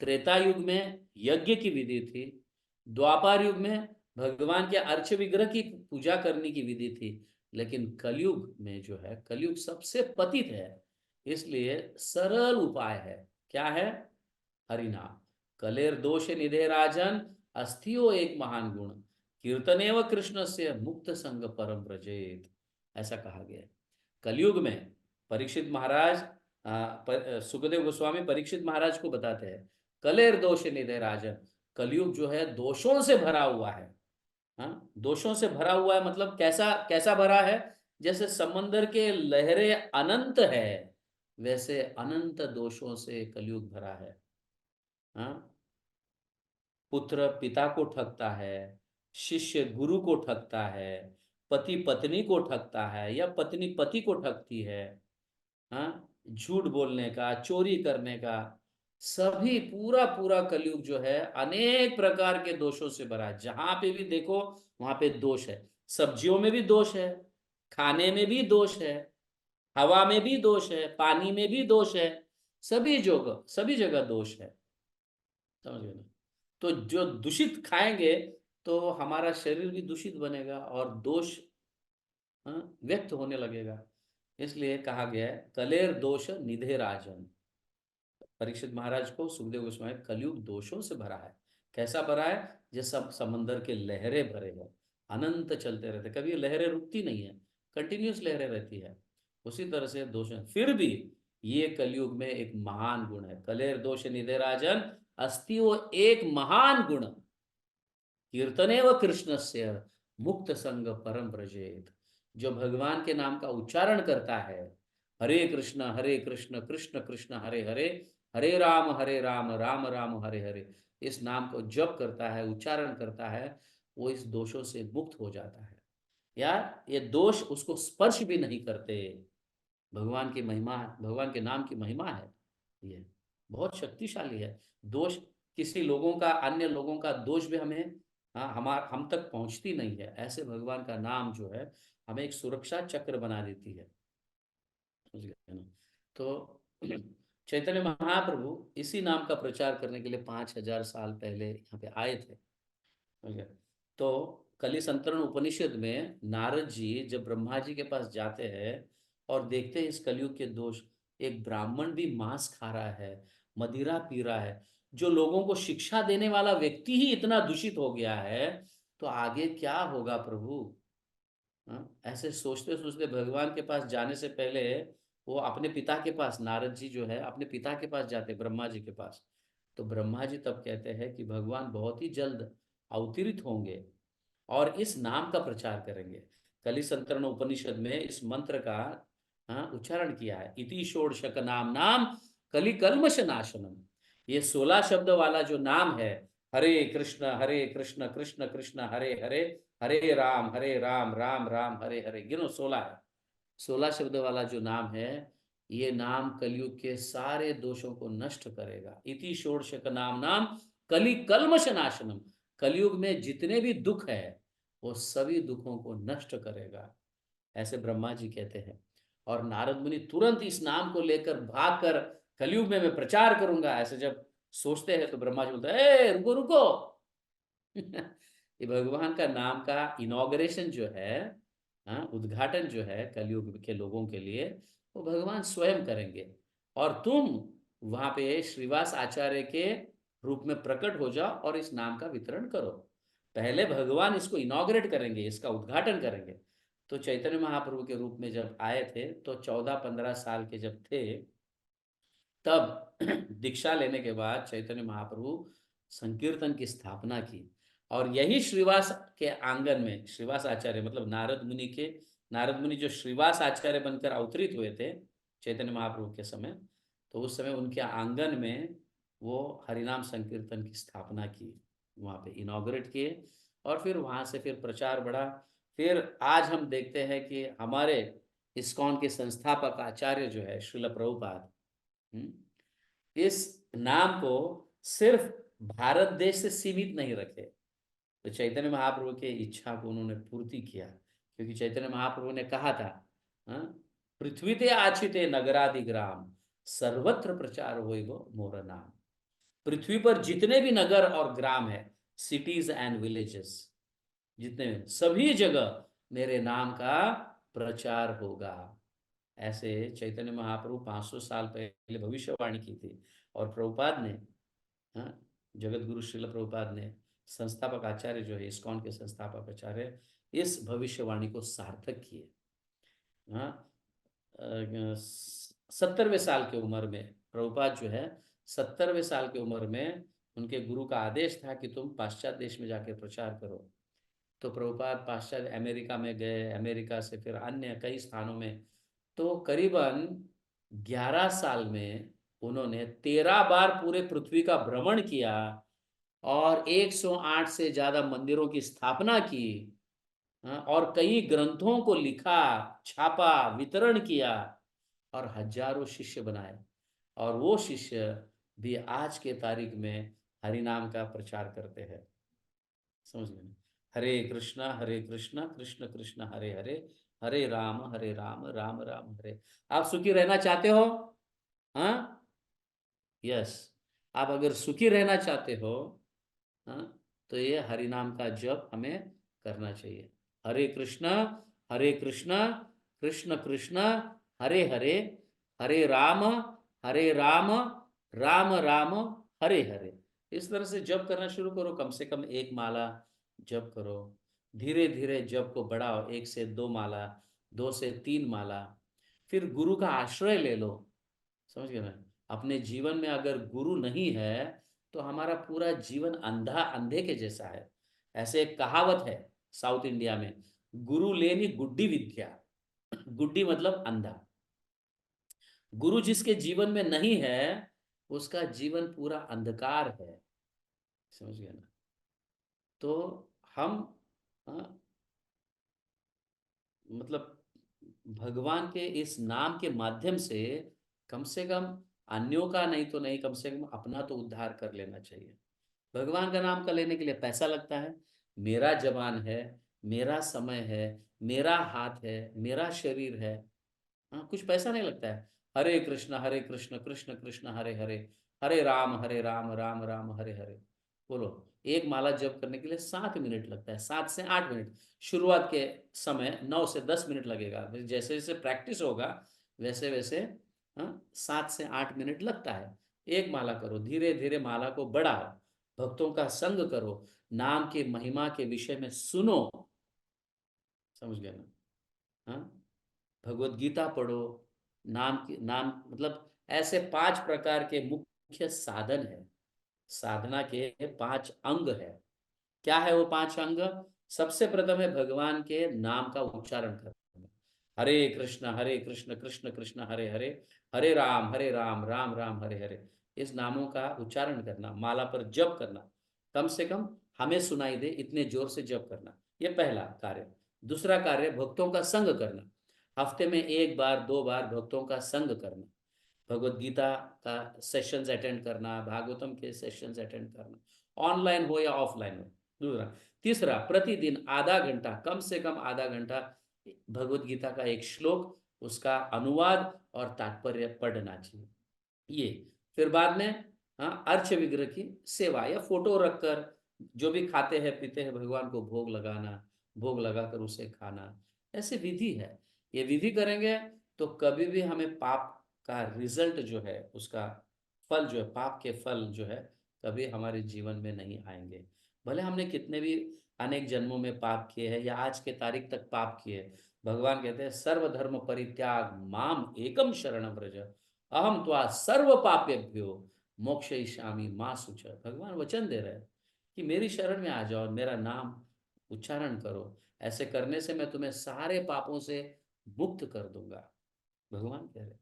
त्रेता युग में यज्ञ की विधि थी, द्वापर युग में भगवान के अर्च विग्रह की पूजा करने की विधि थी। लेकिन कलयुग में जो है, कलयुग सबसे पतित है, इसलिए सरल उपाय है। क्या है? हरिनाम। कलेर दोष निधे राजन, अस्थियो एक महान गुण, कीर्तनेव कृष्ण से मुक्त संग परम ब्रजेत, ऐसा कहा गया है। कलयुग में परीक्षित महाराज, सुखदेव गोस्वामी परीक्षित महाराज को बताते हैं, कलेर दोष निधे राजन, कलयुग जो है दोषों से भरा हुआ है। दोषों से भरा हुआ है मतलब कैसा कैसा भरा है? जैसे समंदर के लहरें अनंत है, वैसे अनंत दोषों से कलयुग भरा है। हाँ, पुत्र पिता को ठगता है, शिष्य गुरु को ठगता है, पति पत्नी को ठगता है या पत्नी पति को ठगती है। हाँ, झूठ बोलने का, चोरी करने का, सभी पूरा पूरा कलयुग जो है अनेक प्रकार के दोषों से भरा है। जहां पे भी देखो वहां पे दोष है। सब्जियों में भी दोष है, खाने में भी दोष है, हवा में भी दोष है, पानी में भी दोष है, सभी जगह दोष है। समझ गए ना? तो जो दूषित खाएंगे तो हमारा शरीर भी दूषित बनेगा और दोष व्यक्त होने लगेगा। इसलिए कहा गया है कलेर दोष निधे राजन। परीक्षित महाराज को सुखदेव गोस्वामी, कलयुग दोषों से भरा है। कैसा भरा है? जैसा समंदर के लहरें भरे हैं, अनंत चलते रहते, कभी लहरें रुकती नहीं है, कंटिन्यूस लहरें रहती है। उसी तरह से दोष है। फिर भी ये कलयुग में एक महान गुण है, कलेर दोष निधे राजन, अस्ति वो एक महान गुण, कीर्तनेव कृष्ण से मुक्त संग परम ब्रजेत। जो भगवान के नाम का उच्चारण करता है, हरे कृष्ण कृष्ण कृष्ण हरे हरे, हरे राम राम राम हरे हरे, इस नाम को जप करता है, उच्चारण करता है, वो इस दोषों से मुक्त हो जाता है। यार ये दोष उसको स्पर्श भी नहीं करते। भगवान की महिमा, भगवान के नाम की महिमा है ये, बहुत शक्तिशाली है। दोष, किसी लोगों का, अन्य लोगों का दोष भी हमें, हाँ, हम तक पहुंचती नहीं है। ऐसे भगवान का नाम जो है हमें एक सुरक्षा चक्र बना देती है, समझ गए ना। तो चैतन्य महाप्रभु इसी नाम का प्रचार करने के लिए 5,000 साल पहले यहाँ पे आए थे, समझ गए। तो कली संतरण उपनिषद में नारद जी जब ब्रह्मा जी के पास जाते हैं और देखते हैं इस कलयुग के दोष, एक ब्राह्मण भी मांस खा रहा है, मदिरा पी रहा है, जो लोगों को शिक्षा देने वाला व्यक्ति ही इतना दूषित हो गया है, तो आगे क्या होगा प्रभु। हाँ, ऐसे सोचते सोचते भगवान के पास जाने से पहले वो अपने पिता के पास, नारद जी जो है अपने पिता के पास जाते, ब्रह्मा जी के पास। तो ब्रह्मा जी तब कहते हैं कि भगवान बहुत ही जल्द अवतरित होंगे और इस नाम का प्रचार करेंगे। कलि संतरण उपनिषद में इस मंत्र का, हाँ, उच्चारण किया है, इति षोडशक नाम नाम कलि कल्मष नाशनम। ये 16 शब्द वाला जो नाम है, हरे कृष्ण कृष्ण कृष्ण हरे हरे, हरे राम राम राम हरे हरे, गिनो 16 है। 16 शब्द वाला जो नाम है, ये नाम कलयुग के सारे दोषों को नष्ट करेगा। इति षोडशक नाम नाम कलि कल्मष नाशनम। कलयुग में जितने भी दुख है वो सभी दुखों को नष्ट करेगा, ऐसे ब्रह्मा जी कहते हैं। और नारद मुनि तुरंत इस नाम को लेकर भागकर कलयुग में मैं प्रचार करूंगा, ऐसे जब सोचते हैं तो ब्रह्मा जी बोलते हैं, ए रुको रुको। ये भगवान का नाम का इनॉग्रेशन जो है, हाँ, उद्घाटन जो है कलयुग के लोगों के लिए, वो भगवान स्वयं करेंगे। और तुम वहां पे श्रीवास आचार्य के रूप में प्रकट हो जाओ और इस नाम का वितरण करो। पहले भगवान इसको इनॉग्रेट करेंगे, इसका उद्घाटन करेंगे। तो चैतन्य महाप्रभु के रूप में जब आए थे तो 14-15 साल के जब थे, तब दीक्षा लेने के बाद चैतन्य महाप्रभु संकीर्तन की स्थापना की। और यही श्रीवास के आंगन में, श्रीवास आचार्य मतलब नारद मुनि के, नारद मुनि जो श्रीवास आचार्य बनकर अवतरित हुए थे चैतन्य महाप्रभु के समय, तो उस समय उनके आंगन में वो हरिनाम संकीर्तन की स्थापना की, वहाँ पे इनॉग्रेट किए। और फिर वहाँ से फिर प्रचार बढ़ा। फिर आज हम देखते हैं कि हमारे इस्कॉन के संस्थापक आचार्य जो है श्रील प्रभुपाद, इस नाम को सिर्फ भारत देश से सीमित नहीं रखे। तो चैतन्य महाप्रभु के इच्छा को उन्होंने पूर्ति किया, क्योंकि चैतन्य महाप्रभु ने कहा था, हाँ, पृथ्वी ते आछिते नगरादि ग्राम, सर्वत्र प्रचार होय वो मोर नाम। पृथ्वी पर जितने भी नगर और ग्राम है, सिटीज एंड विलेजेस, जितने सभी जगह मेरे नाम का प्रचार होगा। ऐसे चैतन्य महाप्रभु 500 साल पहले भविष्यवाणी की थी। और प्रभुपाद ने, हाँ, जगत गुरु श्रील प्रभुपाद ने, संस्थापक आचार्य जो है इस्कॉन के संस्थापक आचार्य, इस भविष्यवाणी को सार्थक किए। हाँ, 70वें साल की उम्र में प्रभुपाद जो है, 70वें साल की उम्र में उनके गुरु का आदेश था कि तुम पाश्चात्य देश में जाकर प्रचार करो। तो प्रभुपाद पाश्चात्य अमेरिका में गए, अमेरिका से फिर अन्य कई स्थानों में। तो करीबन 11 साल में उन्होंने 13 बार पूरे पृथ्वी का भ्रमण किया और 108 से ज्यादा मंदिरों की स्थापना की, हाँ, और कई ग्रंथों को लिखा, छापा, वितरण किया और हजारों शिष्य बनाए। और वो शिष्य भी आज के तारीख में हरि नाम का प्रचार करते हैं, समझ गए। हरे कृष्णा कृष्ण कृष्ण हरे हरे, हरे राम राम राम हरे। आप सुखी रहना चाहते हो? हाँ, यस। आप अगर सुखी रहना चाहते हो, हाँ, तो ये हरि नाम का जप हमें करना चाहिए। हरे कृष्णा, हरे कृष्णा, कृष्ण कृष्ण हरे हरे, हरे राम, हरे राम, राम राम हरे हरे। इस तरह से जप करना शुरू करो, कम से कम एक माला जप करो। धीरे धीरे जप को बढ़ाओ, 1 से 2 माला, 2 से 3 माला। फिर गुरु का आश्रय ले लो, समझ गए ना। अपने जीवन में अगर गुरु नहीं है तो हमारा पूरा जीवन अंधा अंधे के जैसा है। ऐसे एक कहावत है साउथ इंडिया में, गुरु लेनी गुड्डी विद्या। गुड्डी मतलब अंधा। गुरु जिसके जीवन में नहीं है उसका जीवन पूरा अंधकार है, समझ गए ना। तो हम, हाँ, मतलब भगवान के इस नाम के माध्यम से कम अन्यों का नहीं तो नहीं, कम से कम अपना तो उद्धार कर लेना चाहिए। भगवान का नाम का लेने के लिए पैसा लगता है। मेरा जबान है, मेरा समय है, मेरा हाथ है, मेरा शरीर है। हाँ, कुछ पैसा नहीं लगता है। हरे कृष्ण कृष्ण कृष्ण हरे हरे, हरे राम राम राम हरे हरे। बोलो, एक माला जप करने के लिए 7 मिनट लगता है, 7 से 8 मिनट। शुरुआत के समय 9 से 10 मिनट लगेगा, जैसे जैसे प्रैक्टिस होगा वैसे वैसे, हाँ, 7 से 8 मिनट लगता है। एक माला करो, धीरे धीरे माला को बढ़ाओ, भक्तों का संग करो, नाम के महिमा के विषय में सुनो। समझ गए ना? हाँ, भगवत गीता पढ़ो। नाम मतलब ऐसे 5 प्रकार के मुख्य साधन है। साधना के 5 अंग है। क्या है वो 5 अंग? सबसे प्रथम है भगवान के नाम का उच्चारण करना। हरे कृष्ण कृष्ण कृष्ण हरे हरे, हरे राम राम राम हरे हरे। इस नामों का उच्चारण करना, माला पर जप करना, कम से कम हमें सुनाई दे इतने जोर से जप करना, ये पहला कार्य। दूसरा कार्य, भक्तों का संग करना। हफ्ते में 1 बार 2 बार भक्तों का संग करना, भगवत गीता का सेशंस अटेंड करना, भागवतम के सेशंस अटेंड करना, ऑनलाइन हो या ऑफलाइन हो। दूसरा, तीसरा, प्रतिदिन आधा घंटा, कम से कम आधा घंटा भगवत गीता का एक श्लोक, उसका अनुवाद और तात्पर्य पढ़ना चाहिए। ये फिर बाद में, हाँ, अर्च विग्रह की सेवा या फोटो रखकर जो भी खाते हैं पीते हैं भगवान को भोग लगाना, भोग लगाकर उसे खाना, ऐसे विधि है। ये विधि करेंगे तो कभी भी हमें पाप का रिजल्ट जो है, उसका फल जो है, पाप के फल जो है, कभी हमारे जीवन में नहीं आएंगे। भले हमने कितने भी अनेक जन्मों में पाप किए हैं या आज के तारीख तक पाप किए, भगवान कहते हैं सर्वधर्म परित्याग माम एकम शरणम व्रज, अहम त्वा सर्व पापेभ्यो मोक्षयिष्यामि मा शुच। भगवान वचन दे रहे हैं कि मेरी शरण में आ जाओ और मेरा नाम उच्चारण करो। ऐसे करने से मैं तुम्हें सारे पापों से मुक्त कर दूंगा। भगवान कह रहे हैं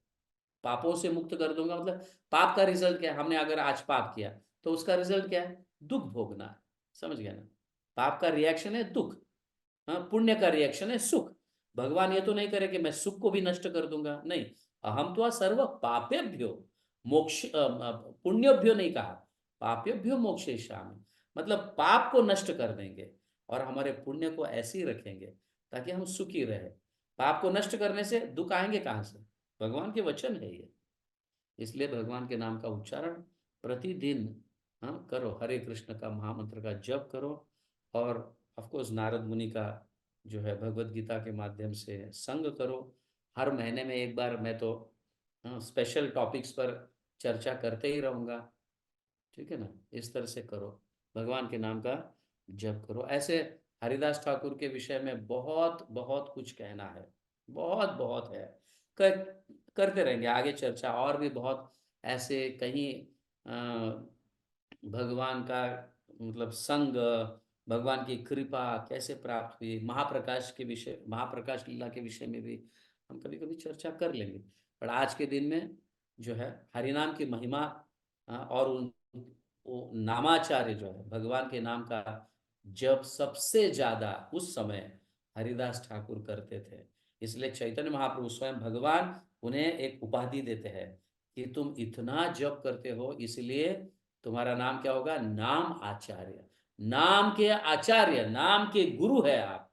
पापों से मुक्त कर दूंगा, मतलब पाप का रिजल्ट क्या है? हमने अगर आज पाप किया तो उसका रिजल्ट क्या है? दुख भोगना है। समझ गया ना? पाप का रिएक्शन है दुख, हाँ, पुण्य का रिएक्शन है सुख। भगवान ये तो नहीं करे कि मैं सुख को भी नष्ट कर दूंगा, नहीं। अहम तो सर्व पापेभ्यो मोक्ष, पुण्यभ्यो नहीं कहा, पापेभ्यो मोक्षयिष्यामि, मतलब पाप को नष्ट कर देंगे और हमारे पुण्य को ऐसे ही रखेंगे ताकि हम सुखी रहे। पाप को नष्ट करने से दुख आएंगे कहाँ से? भगवान के वचन है ये। इसलिए भगवान के नाम का उच्चारण प्रतिदिन, हाँ, करो। हरे कृष्ण का महामंत्र का जप करो, और ऑफ कोर्स नारद मुनि का जो है भगवत गीता के माध्यम से संग करो। हर महीने में 1 बार मैं तो, हाँ, स्पेशल टॉपिक्स पर चर्चा करते ही रहूँगा। ठीक है ना? इस तरह से करो, भगवान के नाम का जप करो। ऐसे हरिदास ठाकुर के विषय में बहुत बहुत कुछ कहना है, बहुत बहुत है। कर, करते रहेंगे आगे चर्चा, और भी बहुत ऐसे कहीं भगवान का मतलब संग, भगवान की कृपा कैसे प्राप्त हुई, महाप्रकाश के विषय, महाप्रकाश लीला के विषय में भी हम कभी कभी चर्चा कर लेंगे। पर आज के दिन में जो है हरिनाम की महिमा, और उन वो नामाचार्य जो है भगवान के नाम का जप सबसे ज्यादा उस समय हरिदास ठाकुर करते थे। इसलिए चैतन्य महाप्रभु स्वयं भगवान उन्हें एक उपाधि देते हैं कि तुम इतना जप करते हो, इसलिए तुम्हारा नाम क्या होगा? नाम आचार्य। नाम के आचार्य, नाम के गुरु है आप।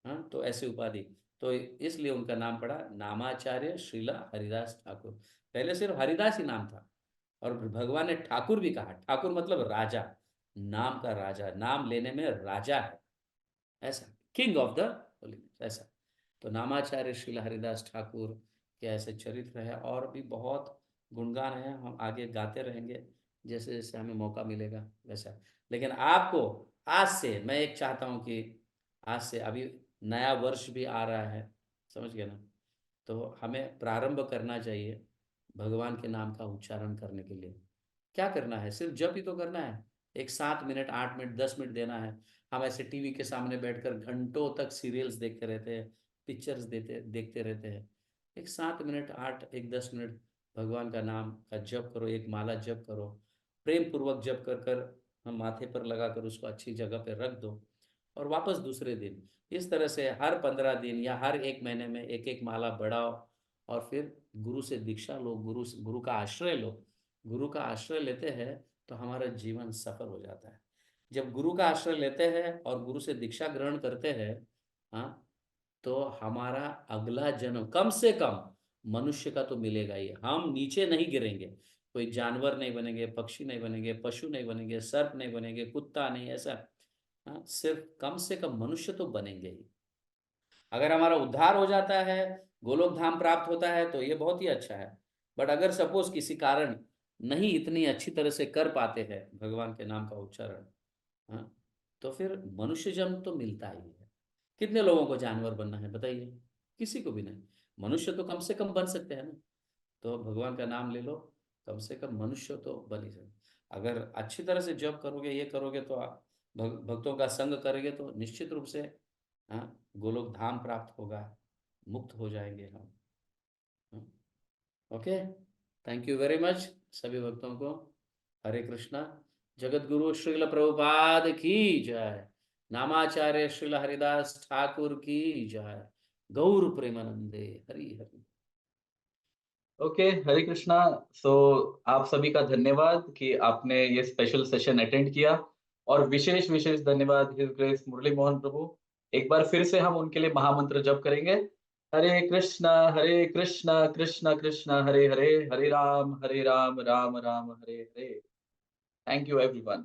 हाँ, तो ऐसी उपाधि, तो इसलिए उनका नाम पड़ा नामाचार्य श्रीला हरिदास ठाकुर। पहले सिर्फ हरिदास ही नाम था, और भगवान ने ठाकुर भी कहा। ठाकुर मतलब राजा, नाम का राजा, नाम लेने में राजा है, ऐसा, किंग ऑफ द होलीनेस, ऐसा। तो नामाचार्य श्रील हरिदास ठाकुर के ऐसे चरित्र है, और भी बहुत गुणगान है, हम आगे गाते रहेंगे जैसे जैसे हमें मौका मिलेगा वैसा। लेकिन आपको आज से मैं एक चाहता हूँ कि आज से, अभी नया वर्ष भी आ रहा है, समझ गए ना? तो हमें प्रारंभ करना चाहिए भगवान के नाम का उच्चारण करने के लिए। क्या करना है? सिर्फ जप ही तो करना है। एक 7 मिनट 8 मिनट 10 मिनट देना है। हम ऐसे टीवी के सामने बैठकर घंटों तक सीरियल्स देखते रहते हैं, पिक्चर्स देते देखते रहते हैं। एक 7 मिनट, आठ, एक 10 मिनट भगवान का नाम का जप करो, एक माला जप करो, प्रेम पूर्वक जप कर कर हम माथे पर लगाकर उसको अच्छी जगह पे रख दो, और वापस दूसरे दिन। इस तरह से हर 15 दिन या हर 1 महीने में एक एक माला बढ़ाओ और फिर गुरु से दीक्षा लो, गुरु का आश्रय लो। गुरु का आश्रय लेते हैं तो हमारा जीवन सफल हो जाता है। जब गुरु का आश्रय लेते हैं और गुरु से दीक्षा ग्रहण करते हैं, हाँ, तो हमारा अगला जन्म कम से कम मनुष्य का तो मिलेगा ही। हम नीचे नहीं गिरेंगे, कोई जानवर नहीं बनेंगे, पक्षी नहीं बनेंगे, पशु नहीं बनेंगे, सर्प नहीं बनेंगे, कुत्ता नहीं, ऐसा। हाँ, सिर्फ कम से कम मनुष्य तो बनेंगे ही। अगर हमारा उद्धार हो जाता है, गोलोक धाम प्राप्त होता है, तो ये बहुत ही अच्छा है। बट अगर सपोज किसी कारण नहीं इतनी अच्छी तरह से कर पाते हैं भगवान के नाम का उच्चारण, हाँ, तो फिर मनुष्य जन्म तो मिलता ही है। कितने लोगों को जानवर बनना है बताइए? किसी को भी नहीं। मनुष्य तो कम से कम बन सकते हैं ना। तो भगवान का नाम ले लो, कम से कम मनुष्य तो बन ही सकते। अगर अच्छी तरह से जप करोगे, ये करोगे, तो आप भक्तों का संग करोगे तो निश्चित रूप से, हाँ, गोलोक धाम प्राप्त होगा, मुक्त हो जाएंगे हम। Okay, thank you very much सभी भक्तों को। हरे कृष्णा। जगत गुरु श्रील प्रभुपाद की जय। नामाचार्य श्रील हरिदास ठाकुर की जय। गौर प्रेमानंदे हरि हरि। ओके, हरे कृष्णा। सो आप सभी का धन्यवाद कि आपने ये स्पेशल सेशन अटेंड किया, और विशेष विशेष धन्यवाद हिज ग्रेस मुरली मोहन प्रभु। एक बार फिर से हम उनके लिए महामंत्र जप करेंगे। Hare Krishna Krishna Krishna Hare Hare, Hare Ram Ram Ram Hare Hare. Thank you everyone.